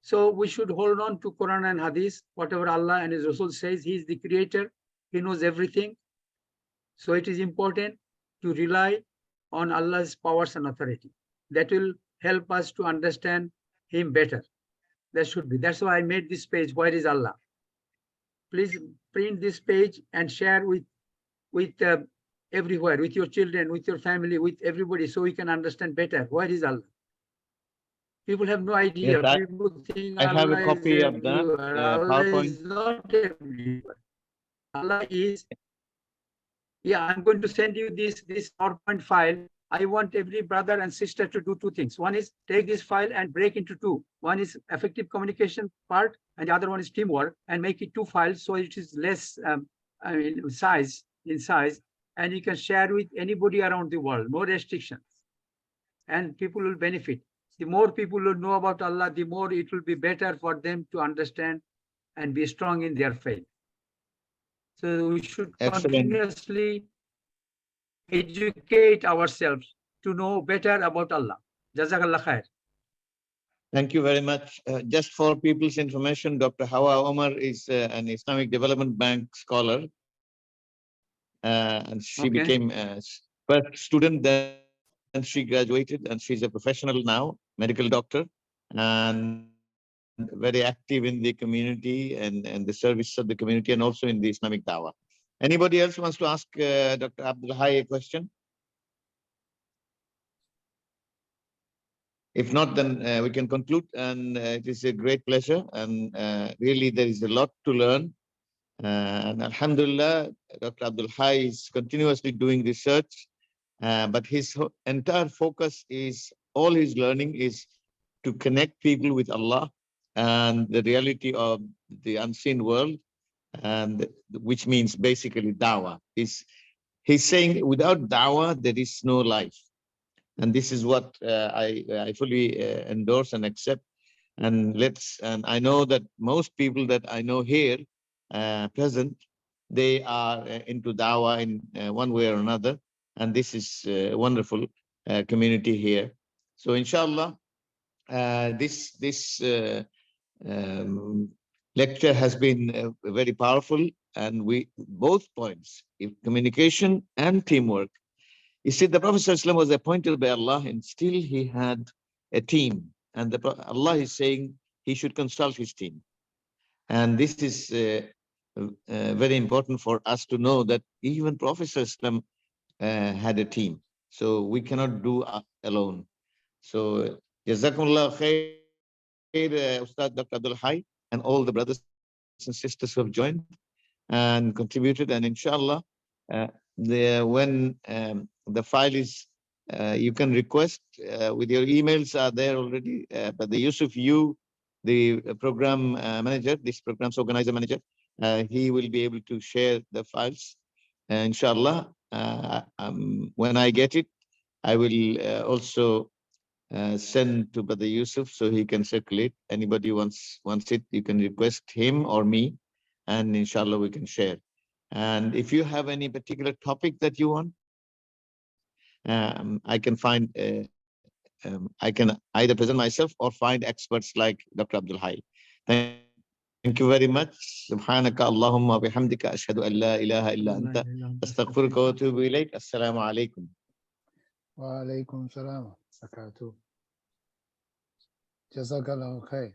So we should hold on to Quran and Hadith. Whatever Allah and His Rasul says, He is the creator. He knows everything. So it is important to rely on Allah's powers and authority. That will help us to understand Him better. That should be. That's why I made this page. Where is Allah? Please print this page and share with everywhere, with your children, with your family, with everybody, so we can understand better. Where is Allah? People have no idea. Yes, People think I have Allah a copy of that Allah PowerPoint. is not everywhere. Allah is. Yeah, I'm going to send you this PowerPoint file. I want every brother and sister to do two things. One is take this file and break into two. One is effective communication part, and the other one is teamwork, and make it two files so it is less in size, and you can share with anybody around the world. No restrictions, and people will benefit. The more people will know about Allah, the more it will be better for them to understand and be strong in their faith. So we should continuously educate ourselves to know better about Allah. Jazakallah khair. Thank you very much. Just for people's information, Dr. Hawa Omar is an Islamic Development Bank scholar. And she became a first student, then she graduated, and she's a professional now, medical doctor, and very active in the community and the service of the community, and also in the Islamic dawah. Anybody else wants to ask Dr. Abdul Hye a question? If not, then we can conclude. And it is a great pleasure. And really, there is a lot to learn. And Alhamdulillah, Dr. Abdul Hye is continuously doing research. But his entire focus is, all his learning is to connect people with Allah and the reality of the unseen world, and which means basically dawah. He's saying without dawah, there is no life. And this is what I fully endorse and accept. And I know that most people that I know here present, they are into dawah in one way or another. And this is a wonderful community here. So inshallah, this lecture has been very powerful, and both points, communication and teamwork. You see, the Prophet ﷺ was appointed by Allah, and still he had a team. And Allah is saying he should consult his team. And this is very important for us to know that even Prophet ﷺ had a team. So we cannot do alone. So Jazakumullah khair, Ustadh Dr. Abdul Hye, and all the brothers and sisters who have joined and contributed. And inshallah, when the file is, you can request with your emails are there already. But the Yusuf, the program manager, this program's organizer manager, he will be able to share the files. Inshallah, when I get it, I will also send to Brother Yusuf so he can circulate. Anybody wants it, you can request him or me, and inshallah we can share. And if you have any particular topic that you want, I can find, I can either present myself or find experts like Dr. Abdul Hye. Thank you very much. Subhanaka Allahumma bihamdika ashhadu an la ilaha illa anta astaghfiruka wa atubu ilayk. Assalamu alaikum. Wa alaikum salam. Barakatuh. Jazakallah khair.